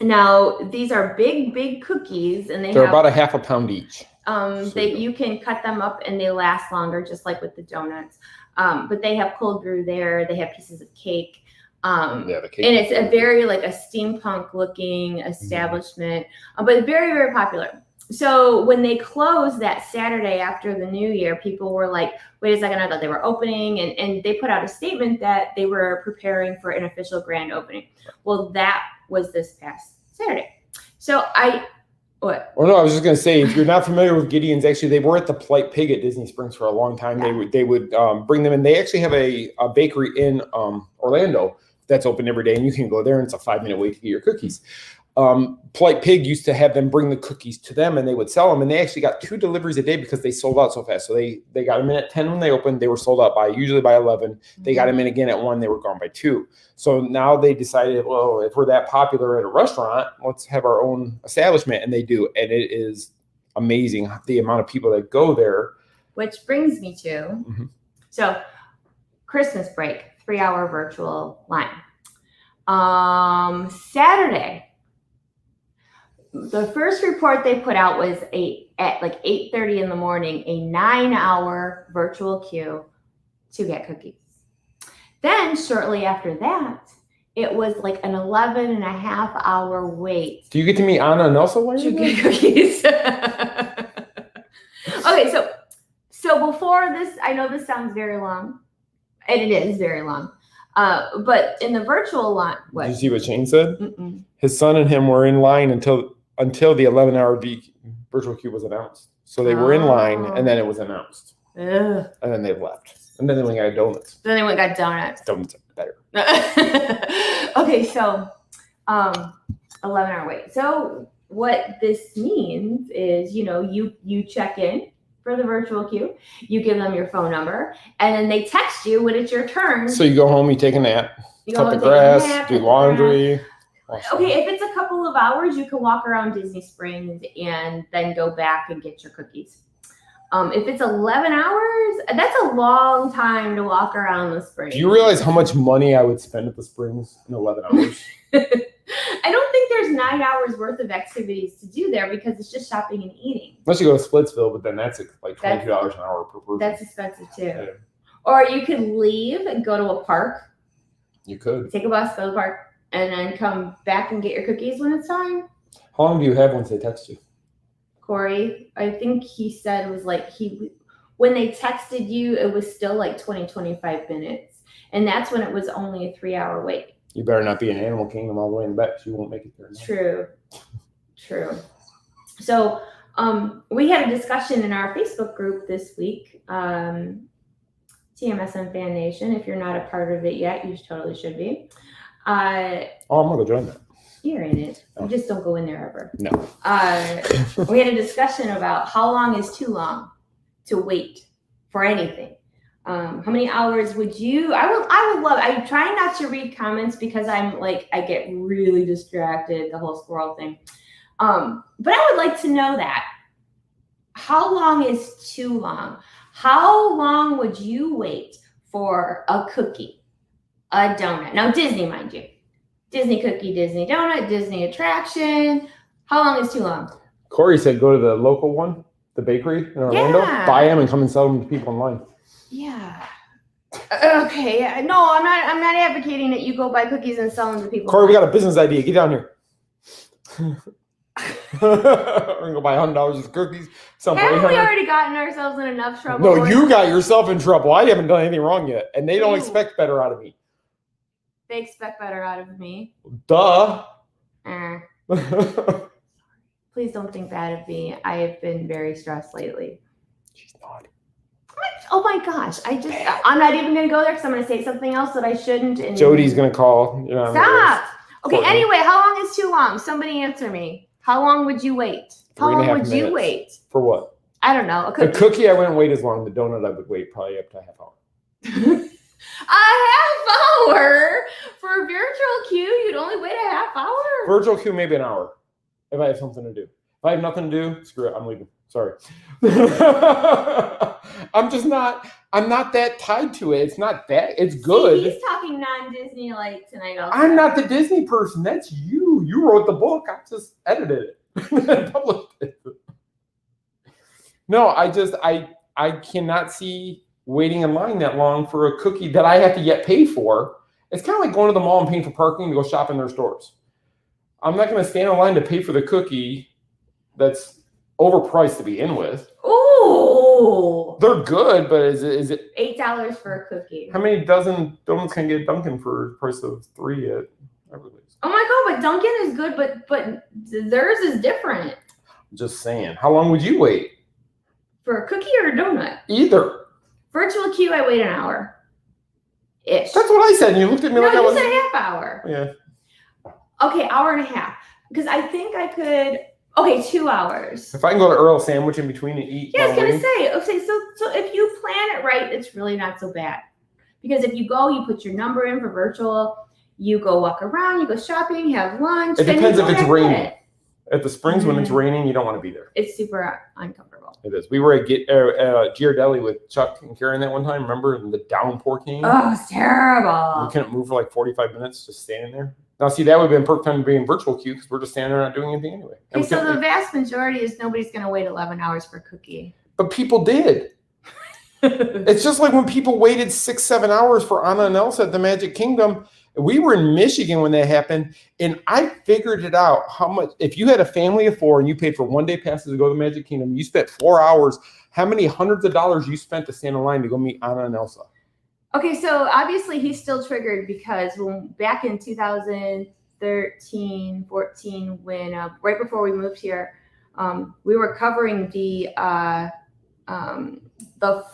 Now these are big cookies, and they're about a half a pound each. You can cut them up and they last longer, just like with the donuts. But they have cold brew there. They have pieces of cake. The cake, and it's a very like a steampunk looking establishment, but very, very popular. So when they closed that Saturday after the New Year, people were like, wait a second, I thought they were opening. And they put out a statement that they were preparing for an official grand opening. Well, that was this past Saturday. So what? Well, no, I was just going to say, if you're not familiar with Gideon's, actually, they were at the Polite Pig at Disney Springs for a long time. Yeah. They would bring them in. They actually have a bakery in Orlando that's open every day, and you can go there, and it's a 5-minute wait to get your cookies. Polite Pig used to have them bring the cookies to them and they would sell them. And they actually got 2 deliveries a day because they sold out so fast. So they got them in at 10 when they opened. They were sold out usually by 11. They got them in again at 1. They were gone by 2. So now they decided, well, if we're that popular at a restaurant, let's have our own establishment. And they do. And it is amazing the amount of people that go there. Which brings me to, so Christmas break, 3-hour virtual line. Saturday, the first report they put out was at like 8:30 in the morning, a 9-hour virtual queue to get cookies. Then shortly after that, it was like an 11.5-hour wait. Do you get to meet Anna and Elsa while to get cookies? Okay, so before this, I know this sounds very long, and it is very long. But in the virtual line, what? Did you see what Shane said? His son and him were in line until the 11-hour virtual queue was announced. So they were in line, and then it was announced. Ugh. And then they left. And then they went and got donuts. Donuts are better. Okay, so 11-hour wait. So what this means is, you check in for the virtual queue, you give them your phone number, and then they text you when it's your turn. So you go home, you take a nap, cut the grass, do laundry. Okay, if it's a couple of hours, you can walk around Disney Springs and then go back and get your cookies. If it's 11 hours, that's a long time to walk around the Springs. Do you realize how much money I would spend at the Springs in 11 hours? I don't think there's 9 hours worth of activities to do there because it's just shopping and eating. Unless you go to Splitsville, but then that's like $22 an hour per person. That's expensive too. Yeah. Or you could leave and go to a park. You could. Take a bus, go to the park, and then come back and get your cookies when it's time. How long do you have once they text you? Corey, I think he said it was like when they texted you, it was still like 20-25 minutes. And that's when it was only a 3-hour wait. You better not be in Animal Kingdom all the way in the back because you won't make it there. True. So we had a discussion in our Facebook group this week, TMSM Fan Nation. If you're not a part of it yet, you totally should be. I'm going to join that. You're in it. You just don't go in there ever. No. We had a discussion about how long is too long to wait for anything. How many hours would you? I would love. I'm trying not to read comments because I get really distracted. The whole squirrel thing. But I would like to know that. How long is too long? How long would you wait for a cookie, a donut? Now Disney, mind you. Disney cookie, Disney donut, Disney attraction. How long is too long? Corey said go to the local one, the bakery in Orlando, buy them and come and sell them to people in line. Yeah. Okay. No, I'm not advocating that you go buy cookies and sell them to people. Corey, we got a business idea. Get down here. We're gonna go buy $100 of cookies. Haven't we already gotten ourselves in enough trouble? No, you got yourself in trouble. I haven't done anything wrong yet, and they don't expect better out of me. They expect better out of me. Duh. Please don't think bad of me. I have been very stressed lately. She's naughty. Oh my gosh. I'm not even going to go there because I'm going to say something else that I shouldn't. And Jody's going to call. Stop. Okay, anyway, how long is too long? Somebody answer me. How long would you wait? How long would you wait? For what? I don't know. A cookie, I wouldn't wait as long. The donut, I would wait probably up to a half hour. A half hour? For a virtual queue, you'd only wait a half hour? Virtual queue, maybe an hour. If I have something to do. If I have nothing to do, screw it. I'm leaving. Sorry. I'm not that tied to it. It's not that. It's good. See, he's talking non-Disney like tonight also. I'm not the Disney person. That's you. You wrote the book. I just edited it and published it. No, I cannot see waiting in line that long for a cookie that I have to yet pay for. It's kind of like going to the mall and paying for parking to go shop in their stores. I'm not going to stand in line to pay for the cookie that's overpriced to begin with. Ooh. They're good, but is it $8 for a cookie? How many dozen donuts can get Dunkin' for the price of 3 at Everly's? Oh my God, but Dunkin' is good, but theirs is different. I'm just saying. How long would you wait? For a cookie or a donut? Either. Virtual queue, I wait an hour. Ish. That's what I said. And you looked at me like I was. You said a half hour. Yeah. Okay, hour and a half. because I think I could. Okay, 2 hours. If I can go to Earl Sandwich in between and eat. Yeah, I was gonna say. Okay, so if you plan it right, it's really not so bad. Because if you go, you put your number in for virtual. You go walk around. You go shopping. Have lunch. It depends if it's raining. At the Springs, when it's raining, you don't want to be there. It's super uncomfortable. It is. We were at Ghirardelli with Chuck and Karen that one time. Remember when the downpour came? Oh, it's terrible. We couldn't move for like 45 minutes, just standing there. Now, see, that would have been perfect time to be in virtual queue because we're just standing there not doing anything anyway. Okay, so the vast majority is nobody's going to wait 11 hours for a cookie. But people did. It's just like when people waited 6-7 hours for Anna and Elsa at the Magic Kingdom. We were in Michigan when that happened, and I figured it out how much. If you had a family of 4 and you paid for one-day passes to go to the Magic Kingdom, you spent 4 hours. How many hundreds of dollars you spent to stand in line to go meet Anna and Elsa? Okay, so obviously he's still triggered because back in 2013, 14, when right before we moved here, we were covering the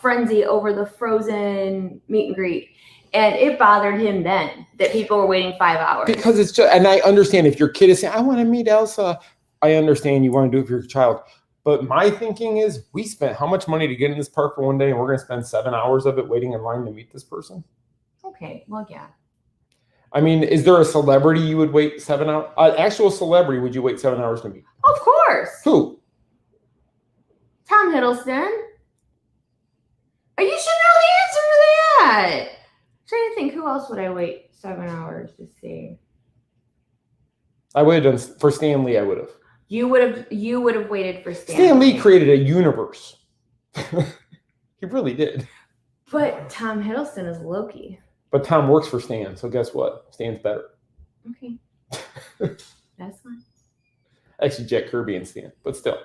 frenzy over the Frozen meet and greet. And it bothered him then that people were waiting 5 hours. Because it's just, and I understand if your kid is saying, I want to meet Elsa, I understand you want to do it for your child. But my thinking is, we spent how much money to get in this park for one day, and we're going to spend 7 hours of it waiting in line to meet this person? Okay, well, yeah. I mean, is there a celebrity you would wait 7 hours? An actual celebrity would you wait 7 hours to meet? Of course. Who? Tom Hiddleston. Oh, you should know the answer to that. I'm trying to think, who else would I wait 7 hours to see? I would have done for Stan Lee. I would have. You would have waited for Stan. Stan Lee created a universe. He really did. But Tom Hiddleston is Loki. But Tom works for Stan, so guess what? Stan's better. Okay. That's fine. Actually, Jack Kirby and Stan, but still.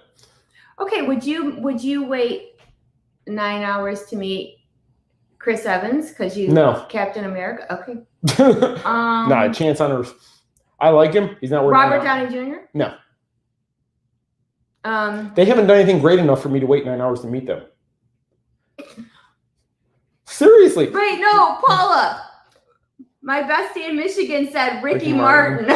Okay, would you wait 9 hours to meet Chris Evans because you Captain America? Okay. Not a chance on earth. I like him. He's not working. Robert Downey Jr.? No. They haven't done anything great enough for me to wait 9 hours to meet them. Seriously. Wait, no, Paula. My bestie in Michigan said Ricky Martin.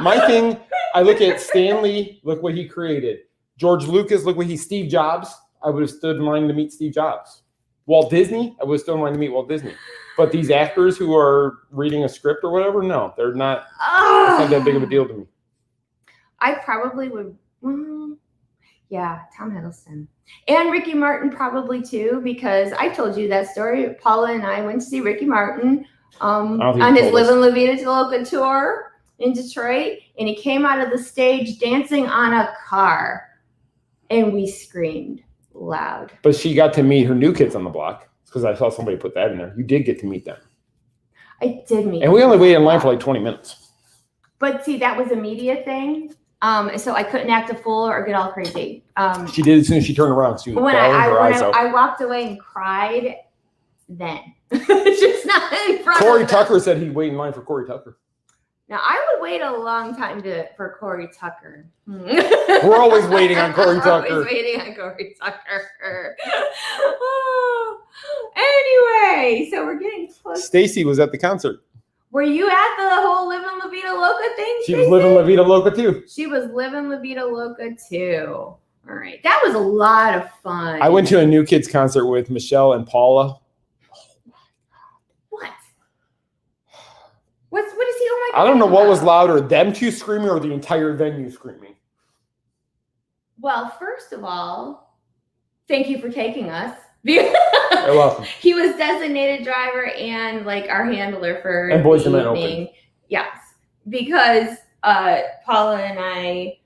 My thing, I look at Stan Lee, look what he created. George Lucas, look what Steve Jobs. I would have stood in line to meet Steve Jobs. Walt Disney, I would have stood in line to meet Walt Disney. But these actors who are reading a script or whatever, no, they're not. It's not that big of a deal to me. I probably would. Yeah, Tom Hiddleston. And Ricky Martin probably too, because I told you that story. Paula and I went to see Ricky Martin on his Live in La Vida Loca tour in Detroit, and he came out of the stage dancing on a car, and we screamed loud. But she got to meet her new kids on the block because I saw somebody put that in there. You did get to meet them. I did meet them. And we only waited in line for like 20 minutes. But see, that was a media thing. So I couldn't act a fool or get all crazy. She did as soon as she turned around. She was when I walked away and cried then. Just not in front Corey of Tucker said he'd wait in line for Corey Tucker. Now, I would wait a long time for Corey Tucker. We're always waiting on Corey Tucker. Always waiting on Corey Tucker. Anyway, so we're getting close. Stacy was at the concert. Were you at the whole Live in La Vida Loca thing? She was living La Vida Loca too. She was living La Vida Loca too. All right. That was a lot of fun. I went to a New Kids concert with Michelle and Paula. What? What is he? Oh my God. I don't know what was louder, them two screaming or the entire venue screaming. Well, first of all, thank you for taking us. You're welcome. He was designated driver and like our handler for and Boys the Men evening. Open. Yes, because Paula and I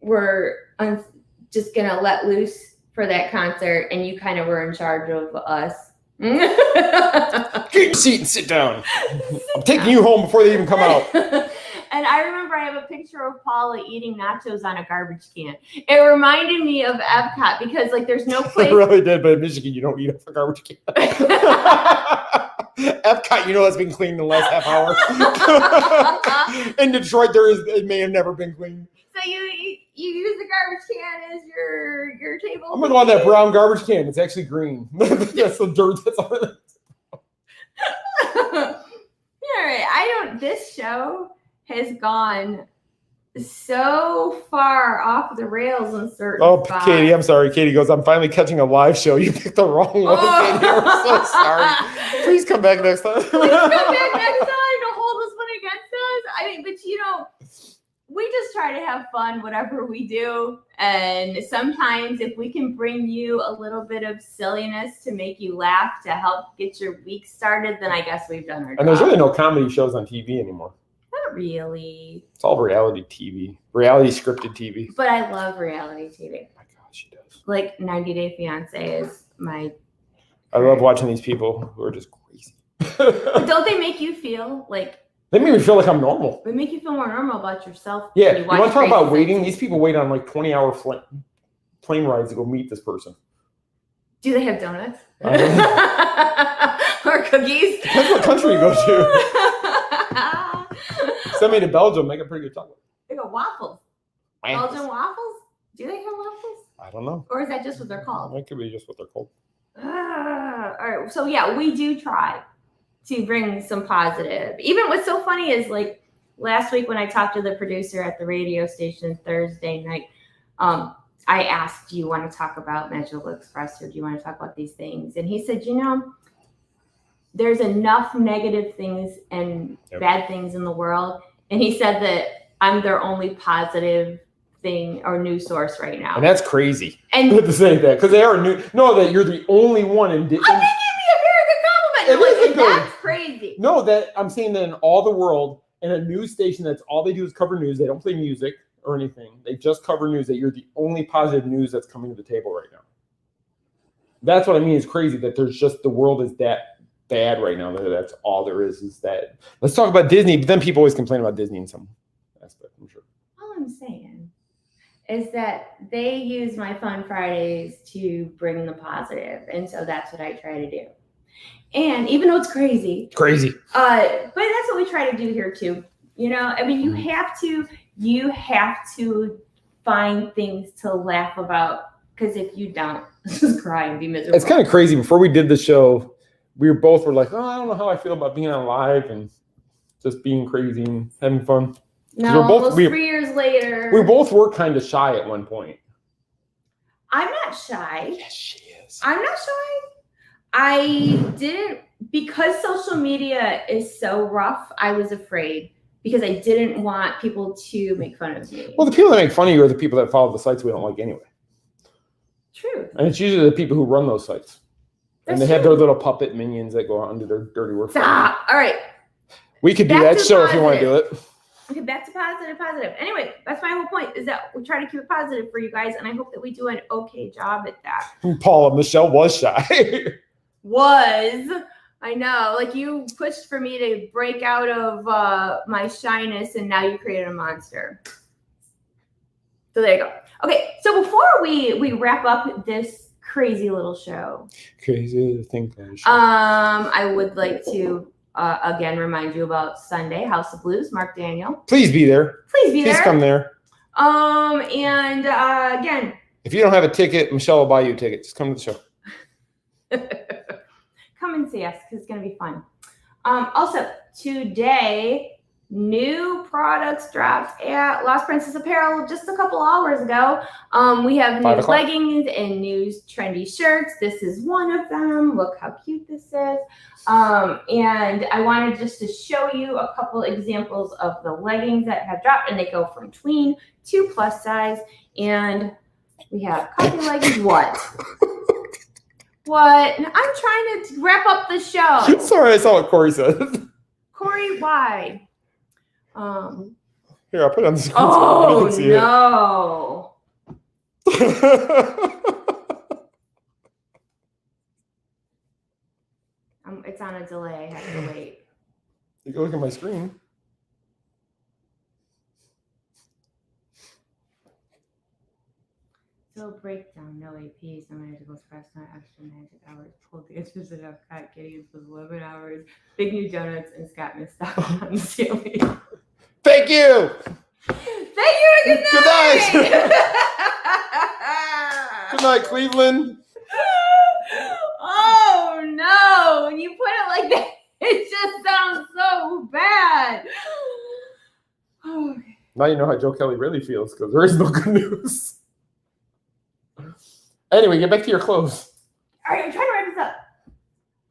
were just gonna let loose for that concert, and you kind of were in charge of us. Get your seat and sit down. I'm taking you home before they even come out. And I remember I have a picture of Paula eating nachos on a garbage can. It reminded me of Epcot because like there's no place. It really did, but in Michigan you don't eat off a garbage can. Epcot, you know, has been cleaned in the last half hour. In Detroit, it may have never been cleaned. So you use the garbage can as your table. I'm gonna go on that brown garbage can. It's actually green. That's the dirt. That's all it is. All right. This show has gone so far off the rails in certain spots. Katie, I'm sorry. Katie goes, I'm finally catching a live show. You picked the wrong one, Katie. I'm so sorry. Please come back next time. Please come back next time to hold this one against us. I mean, but we just try to have fun, whatever we do. And sometimes if we can bring you a little bit of silliness to make you laugh, to help get your week started, then I guess we've done our job. And there's really no comedy shows on TV anymore. Not really. It's all reality TV, reality scripted TV. But I love reality TV. Oh my gosh, she does. Like 90 Day Fiance is my... I love watching these people who are just crazy. But don't they make you feel like... They make me feel like I'm normal. They make you feel more normal about yourself. Yeah, you want to talk about waiting? These people wait on like 20-hour plane rides to go meet this person. Do they have donuts? Or cookies? Depends what country you go to. Send me to Belgium, make a pretty good chocolate. They got waffles. Belgian waffles? Do they have waffles? I don't know. Or is that just what they're called? That could be just what they're called. All right. So yeah, we do try to bring some positive. Even what's so funny is like last week when I talked to the producer at the radio station Thursday night, I asked, do you want to talk about Magical Express or do you want to talk about these things? And he said, there's enough negative things and bad things in the world. And he said that I'm their only positive thing or news source right now. And that's crazy. And to say that, because they are new. No, that you're the only one in. I think it'd be a very good compliment. That's crazy. No, that I'm saying that in all the world, in a news station, that's all they do is cover news. They don't play music or anything. They just cover news. That you're the only positive news that's coming to the table right now. That's what I mean. It's crazy that there's just the world is that bad right now. That's all there is that. Let's talk about Disney, but then people always complain about Disney in some aspect, I'm sure. All I'm saying is that they use my Fun Fridays to bring the positive, and so that's what I try to do. And even though it's crazy, but that's what we try to do here too. I mean, you have to find things to laugh about, because if you don't, just cry and be miserable. It's kind of crazy. Before we did the show, we were like, I don't know how I feel about being on live and just being crazy and having fun. No, almost 3 years later. We both were kind of shy at one point. I'm not shy. Yes, she is. I'm not shy. I didn't, because social media is so rough, I was afraid because I didn't want people to make fun of me. Well, the people that make fun of you are the people that follow the sites we don't like anyway. True. And it's usually the people who run those sites. And they have their little puppet minions that go out and do their dirty work. Stop. All right. We could do that show if you want to do it. Okay, back to positive. Anyway, that's my whole point, is that we try to keep it positive for you guys, and I hope that we do an okay job at that. Paula, Michelle was shy. I know. Like, you pushed for me to break out of my shyness, and now you created a monster. So there you go. Okay, so before we wrap up this crazy little show. Crazy to think that. I would like to again remind you about Sunday, House of Blues, Mark Daniel. Please be there. Please come there. And again, if you don't have a ticket, Michelle will buy you a ticket. Just come to the show. Come and see us because it's going to be fun. Also, today, new products dropped at Lost Princess Apparel just a couple hours ago. We have new leggings and new trendy shirts. This is one of them. Look how cute this is. And I wanted just to show you a couple examples of the leggings that have dropped, and they go from tween to plus size. And we have coffee leggings. What? I'm trying to wrap up the show. Sorry, I saw what Corey said. Corey, why? Here, I'll put it on the screen so you can see no. It's on a delay. I have to wait. You can look at my screen. So breakdown, no APs, no magical express, no extra magic hours, pulled the edges enough, cut kitties with 11 hours, big new donuts, and Scott missed out on the ceiling. Thank you. Thank you, and good night. Good night. Good night, Cleveland. Oh no! When you put it like that, it just sounds so bad. Now you know how Joe Kelly really feels because there is no good news. Anyway, get back to your clothes. All right, I'm trying to wrap this up.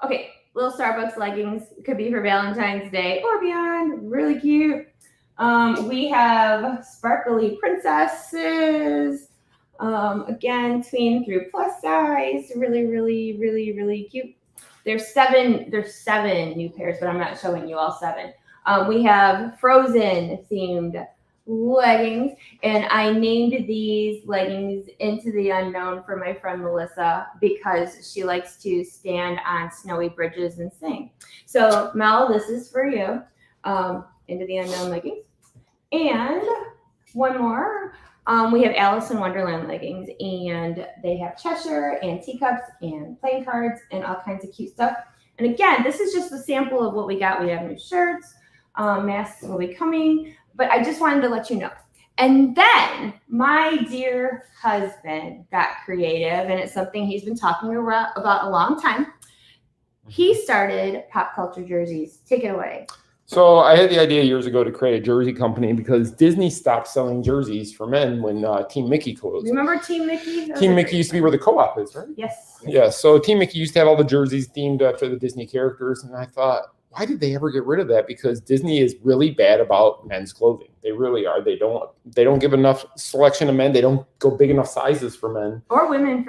Okay, little Starbucks leggings. Could be for Valentine's Day or beyond. Really cute. We have sparkly princesses. Again, tween through plus size. Really, really, really, really cute. There's seven new pairs, but I'm not showing you all 7. We have Frozen themed leggings, and I named these leggings Into the Unknown for my friend Melissa because she likes to stand on snowy bridges and sing. So Mel, this is for you. Into the Unknown leggings. And one more. We have Alice in Wonderland leggings, and they have Cheshire and teacups and playing cards and all kinds of cute stuff. And again, this is just a sample of what we got. We have new shirts, masks will be coming, but I just wanted to let you know. And then my dear husband got creative, and it's something he's been talking about a long time. He started Pop Culture Jerseys. Take it away. So I had the idea years ago to create a jersey company because Disney stopped selling jerseys for men when Team Mickey closed. Remember Team Mickey? Team Mickey used to be where the co-op is, right? Yes. Yeah, so Team Mickey used to have all the jerseys themed after the Disney characters, and I thought, why did they ever get rid of that? Because Disney is really bad about men's clothing. They really are. They don't give enough selection of men. They don't go big enough sizes for men. Or women.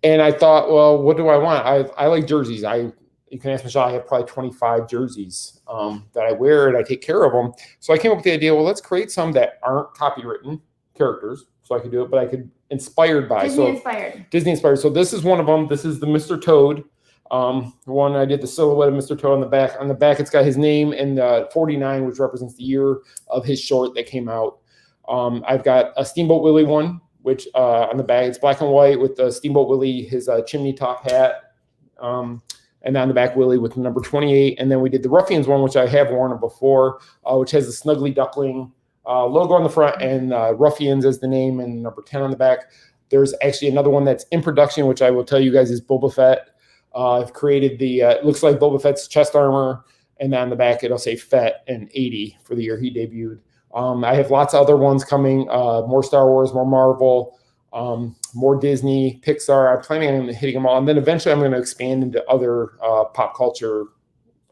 And I thought, well, what do I want? I like jerseys. You can ask Michelle, I have probably 25 jerseys that I wear and I take care of them. So I came up with the idea, well, let's create some that aren't copywritten characters. So I could do it, but I could inspired by. Disney inspired. So this is one of them. This is the Mr. Toad. One I did the silhouette of Mr. Toad on the back. On the back, it's got his name and 49, which represents the year of his short that came out. I've got a Steamboat Willie one, which on the back, it's black and white with the Steamboat Willie, his chimney top hat. And on the back, Willie with the number 28. And then we did the Ruffians one, which I have worn before, which has the Snuggly Duckling logo on the front and Ruffians as the name and number 10 on the back. There's actually another one that's in production, which I will tell you guys is Boba Fett. I've created it looks like Boba Fett's chest armor. And then on the back, it'll say Fett and 80 for the year he debuted. I have lots of other ones coming, more Star Wars, more Marvel, more Disney, Pixar. I'm planning on hitting them all. And then eventually I'm going to expand into other pop culture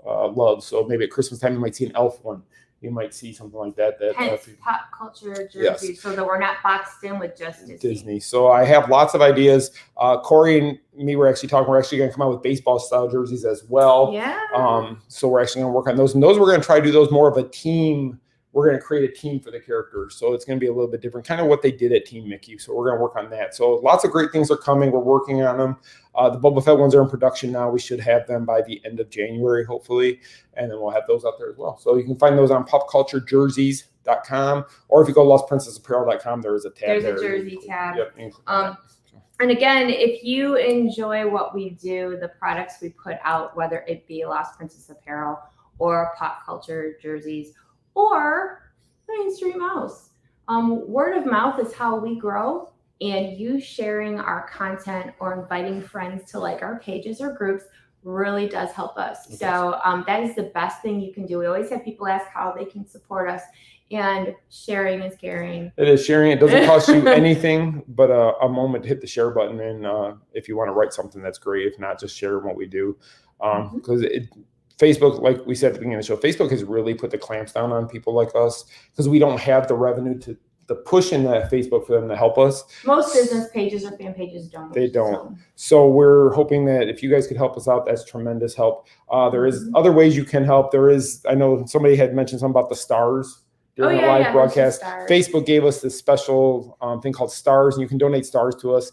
love. So maybe at Christmas time, you might see an Elf one. You might see something like that. Hence, pop culture jerseys, yes. So that we're not boxed in with just Disney. So I have lots of ideas. Corey and me were actually talking. We're actually going to come out with baseball-style jerseys as well. Yeah. So we're actually going to work on those. And those we're going to try to do those more of a team. We're going to create a team for the characters. So it's going to be a little bit different, kind of what they did at Team Mickey. So we're going to work on that. So lots of great things are coming. We're working on them. The Boba Fett ones are in production now. We should have them by the end of January, hopefully. And then we'll have those out there as well. So you can find those on popculturejerseys.com. Or if you go to lostprincessapparel.com, there is a tab there. There's a jersey tab. Yep. And again, if you enjoy what we do, the products we put out, whether it be Lost Princess Apparel or Pop Culture Jerseys, or Mainstream House. Word of mouth is how we grow, and you sharing our content or inviting friends to like our pages or groups really does help us. So that is the best thing you can do. We always have people ask how they can support us, and sharing is caring. It is sharing. It doesn't cost you anything but a moment to hit the share button. And if you want to write something, that's great. If not, just share what we do. Because Facebook, like we said at the beginning of the show, Facebook has really put the clamps down on people like us because we don't have the revenue to the push in that Facebook for them to help us. Most business pages or fan pages don't. They don't. So we're hoping that if you guys could help us out, that's tremendous help. There is other ways you can help. There is, I know somebody had mentioned something about the stars during the live broadcast. Facebook gave us this special thing called stars, and you can donate stars to us.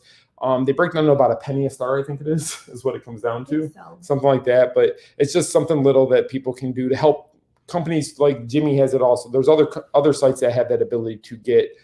They break down to about a penny a star, I think it is what it comes down to. Something like that. But it's just something little that people can do to help companies like Jimmy has it also. There's other sites that have that ability to get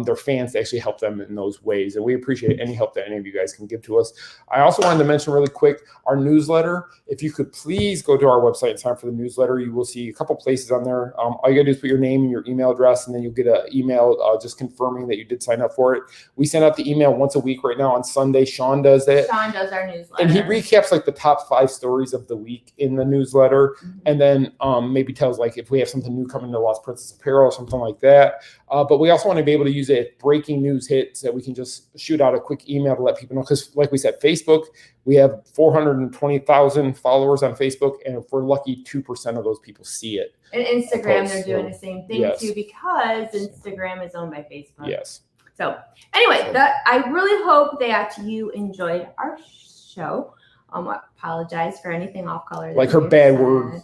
their fans to actually help them in those ways. And we appreciate any help that any of you guys can give to us. I also wanted to mention really quick our newsletter. If you could please go to our website and sign up for the newsletter, you will see a couple places on there. All you gotta do is put your name and your email address, and then you'll get an email just confirming that you did sign up for it. We send out the email once a week right now on Sunday. Sean does that. Sean does our newsletter. And he recaps like the top 5 stories of the week in the newsletter. And then maybe tells like if we have something new coming to Lost Princess Apparel or something like that. But we also want to be able to use it if breaking news hits, that we can just shoot out a quick email to let people know. Because like we said, Facebook, we have 420,000 followers on Facebook. And if we're lucky, 2% of those people see it. And Instagram, they're doing the same thing too, because Instagram is owned by Facebook. Yes. So anyway, I really hope that you enjoyed our show. I apologize for anything off color. Like her bad word.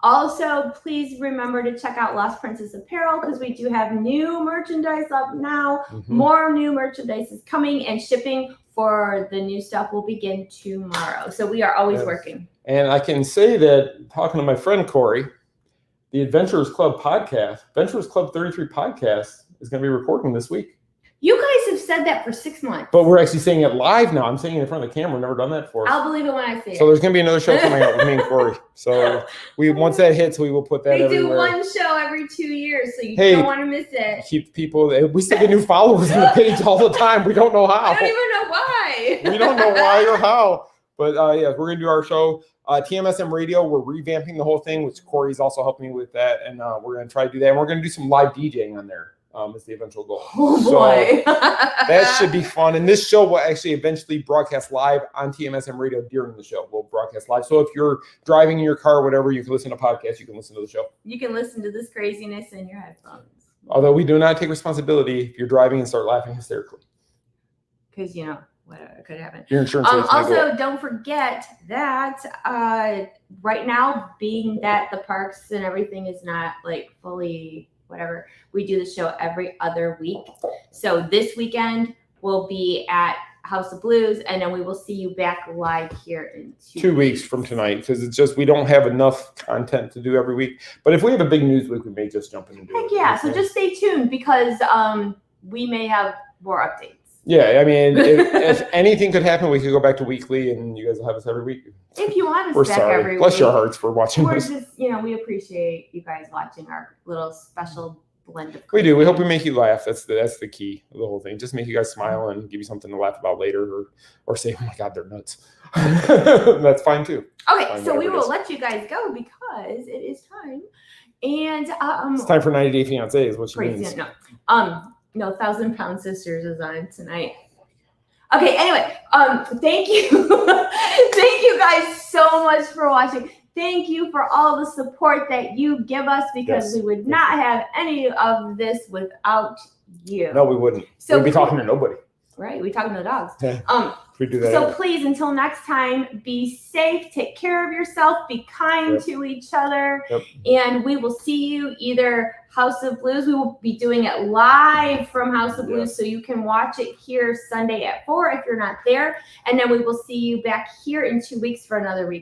Also, please remember to check out Lost Princess Apparel, because we do have new merchandise up now. More new merchandise is coming, and shipping for the new stuff will begin tomorrow. So we are always working. And I can say that, talking to my friend Corey, the Adventurers Club podcast, Adventurers Club 33 podcast, is going to be recording this week. You guys have said that for 6 months. But we're actually saying it live now. I'm saying it in front of the camera. We've never done that before. I'll believe it when I see it. So there's going to be another show coming out with me and Corey. So once that hits, we will put that everywhere. We do one show every 2 years, so you don't want to miss it. Keep people. We still get new followers on the page all the time. We don't know how. I don't even know why. We don't know why or how. But yeah, we're going to do our show. TMSM Radio, we're revamping the whole thing, which Corey's also helping me with that. And we're going to try to do that. And we're going to do some live DJing on there. Is the eventual goal. Oh boy. So that should be fun. And this show will actually eventually broadcast live on TMSM Radio during the show. We'll broadcast live. So if you're driving in your car or whatever, you can listen to podcasts, you can listen to the show. You can listen to this craziness in your headphones. Although we do not take responsibility if you're driving and start laughing hysterically. Because, whatever could happen. Your insurance also, don't forget that right now, being that the parks and everything is not like fully whatever, we do the show every other week. So this weekend we'll be at House of Blues, and then we will see you back live here in 2 weeks from tonight, because it's just we don't have enough content to do every week. But if we have a big news week, we may just jump in and do it. Yeah, so just stay tuned, because we may have more updates. Yeah, I mean, if anything could happen, we could go back to weekly, and you guys will have us every week. If you want us We're back sorry. every week. Bless your hearts for watching We're this. just, we appreciate you guys watching our little special blend of. We do. We hope we make you laugh. That's the key of the whole thing. Just make you guys smile and give you something to laugh about later, or say, oh my God, they're nuts. That's fine too. Okay, so we will let you guys go, because it is time. And it's time for 90 Day Fiance is what she means. No, 1,000 Pound Sisters is on tonight. Okay, anyway, thank you. Thank you guys so much for watching. Thank you for all the support that you give us, because we would not have any of this without you. No, we wouldn't. So we'd be talking to nobody. Right, we're talking to the dogs. Yeah. We do that. So please, until next time, be safe, take care of yourself, be kind to each other, and we will see you either House of Blues. We will be doing it live from House of Blues, so you can watch it here Sunday at 4 if you're not there, and then we will see you back here in 2 weeks for another recap.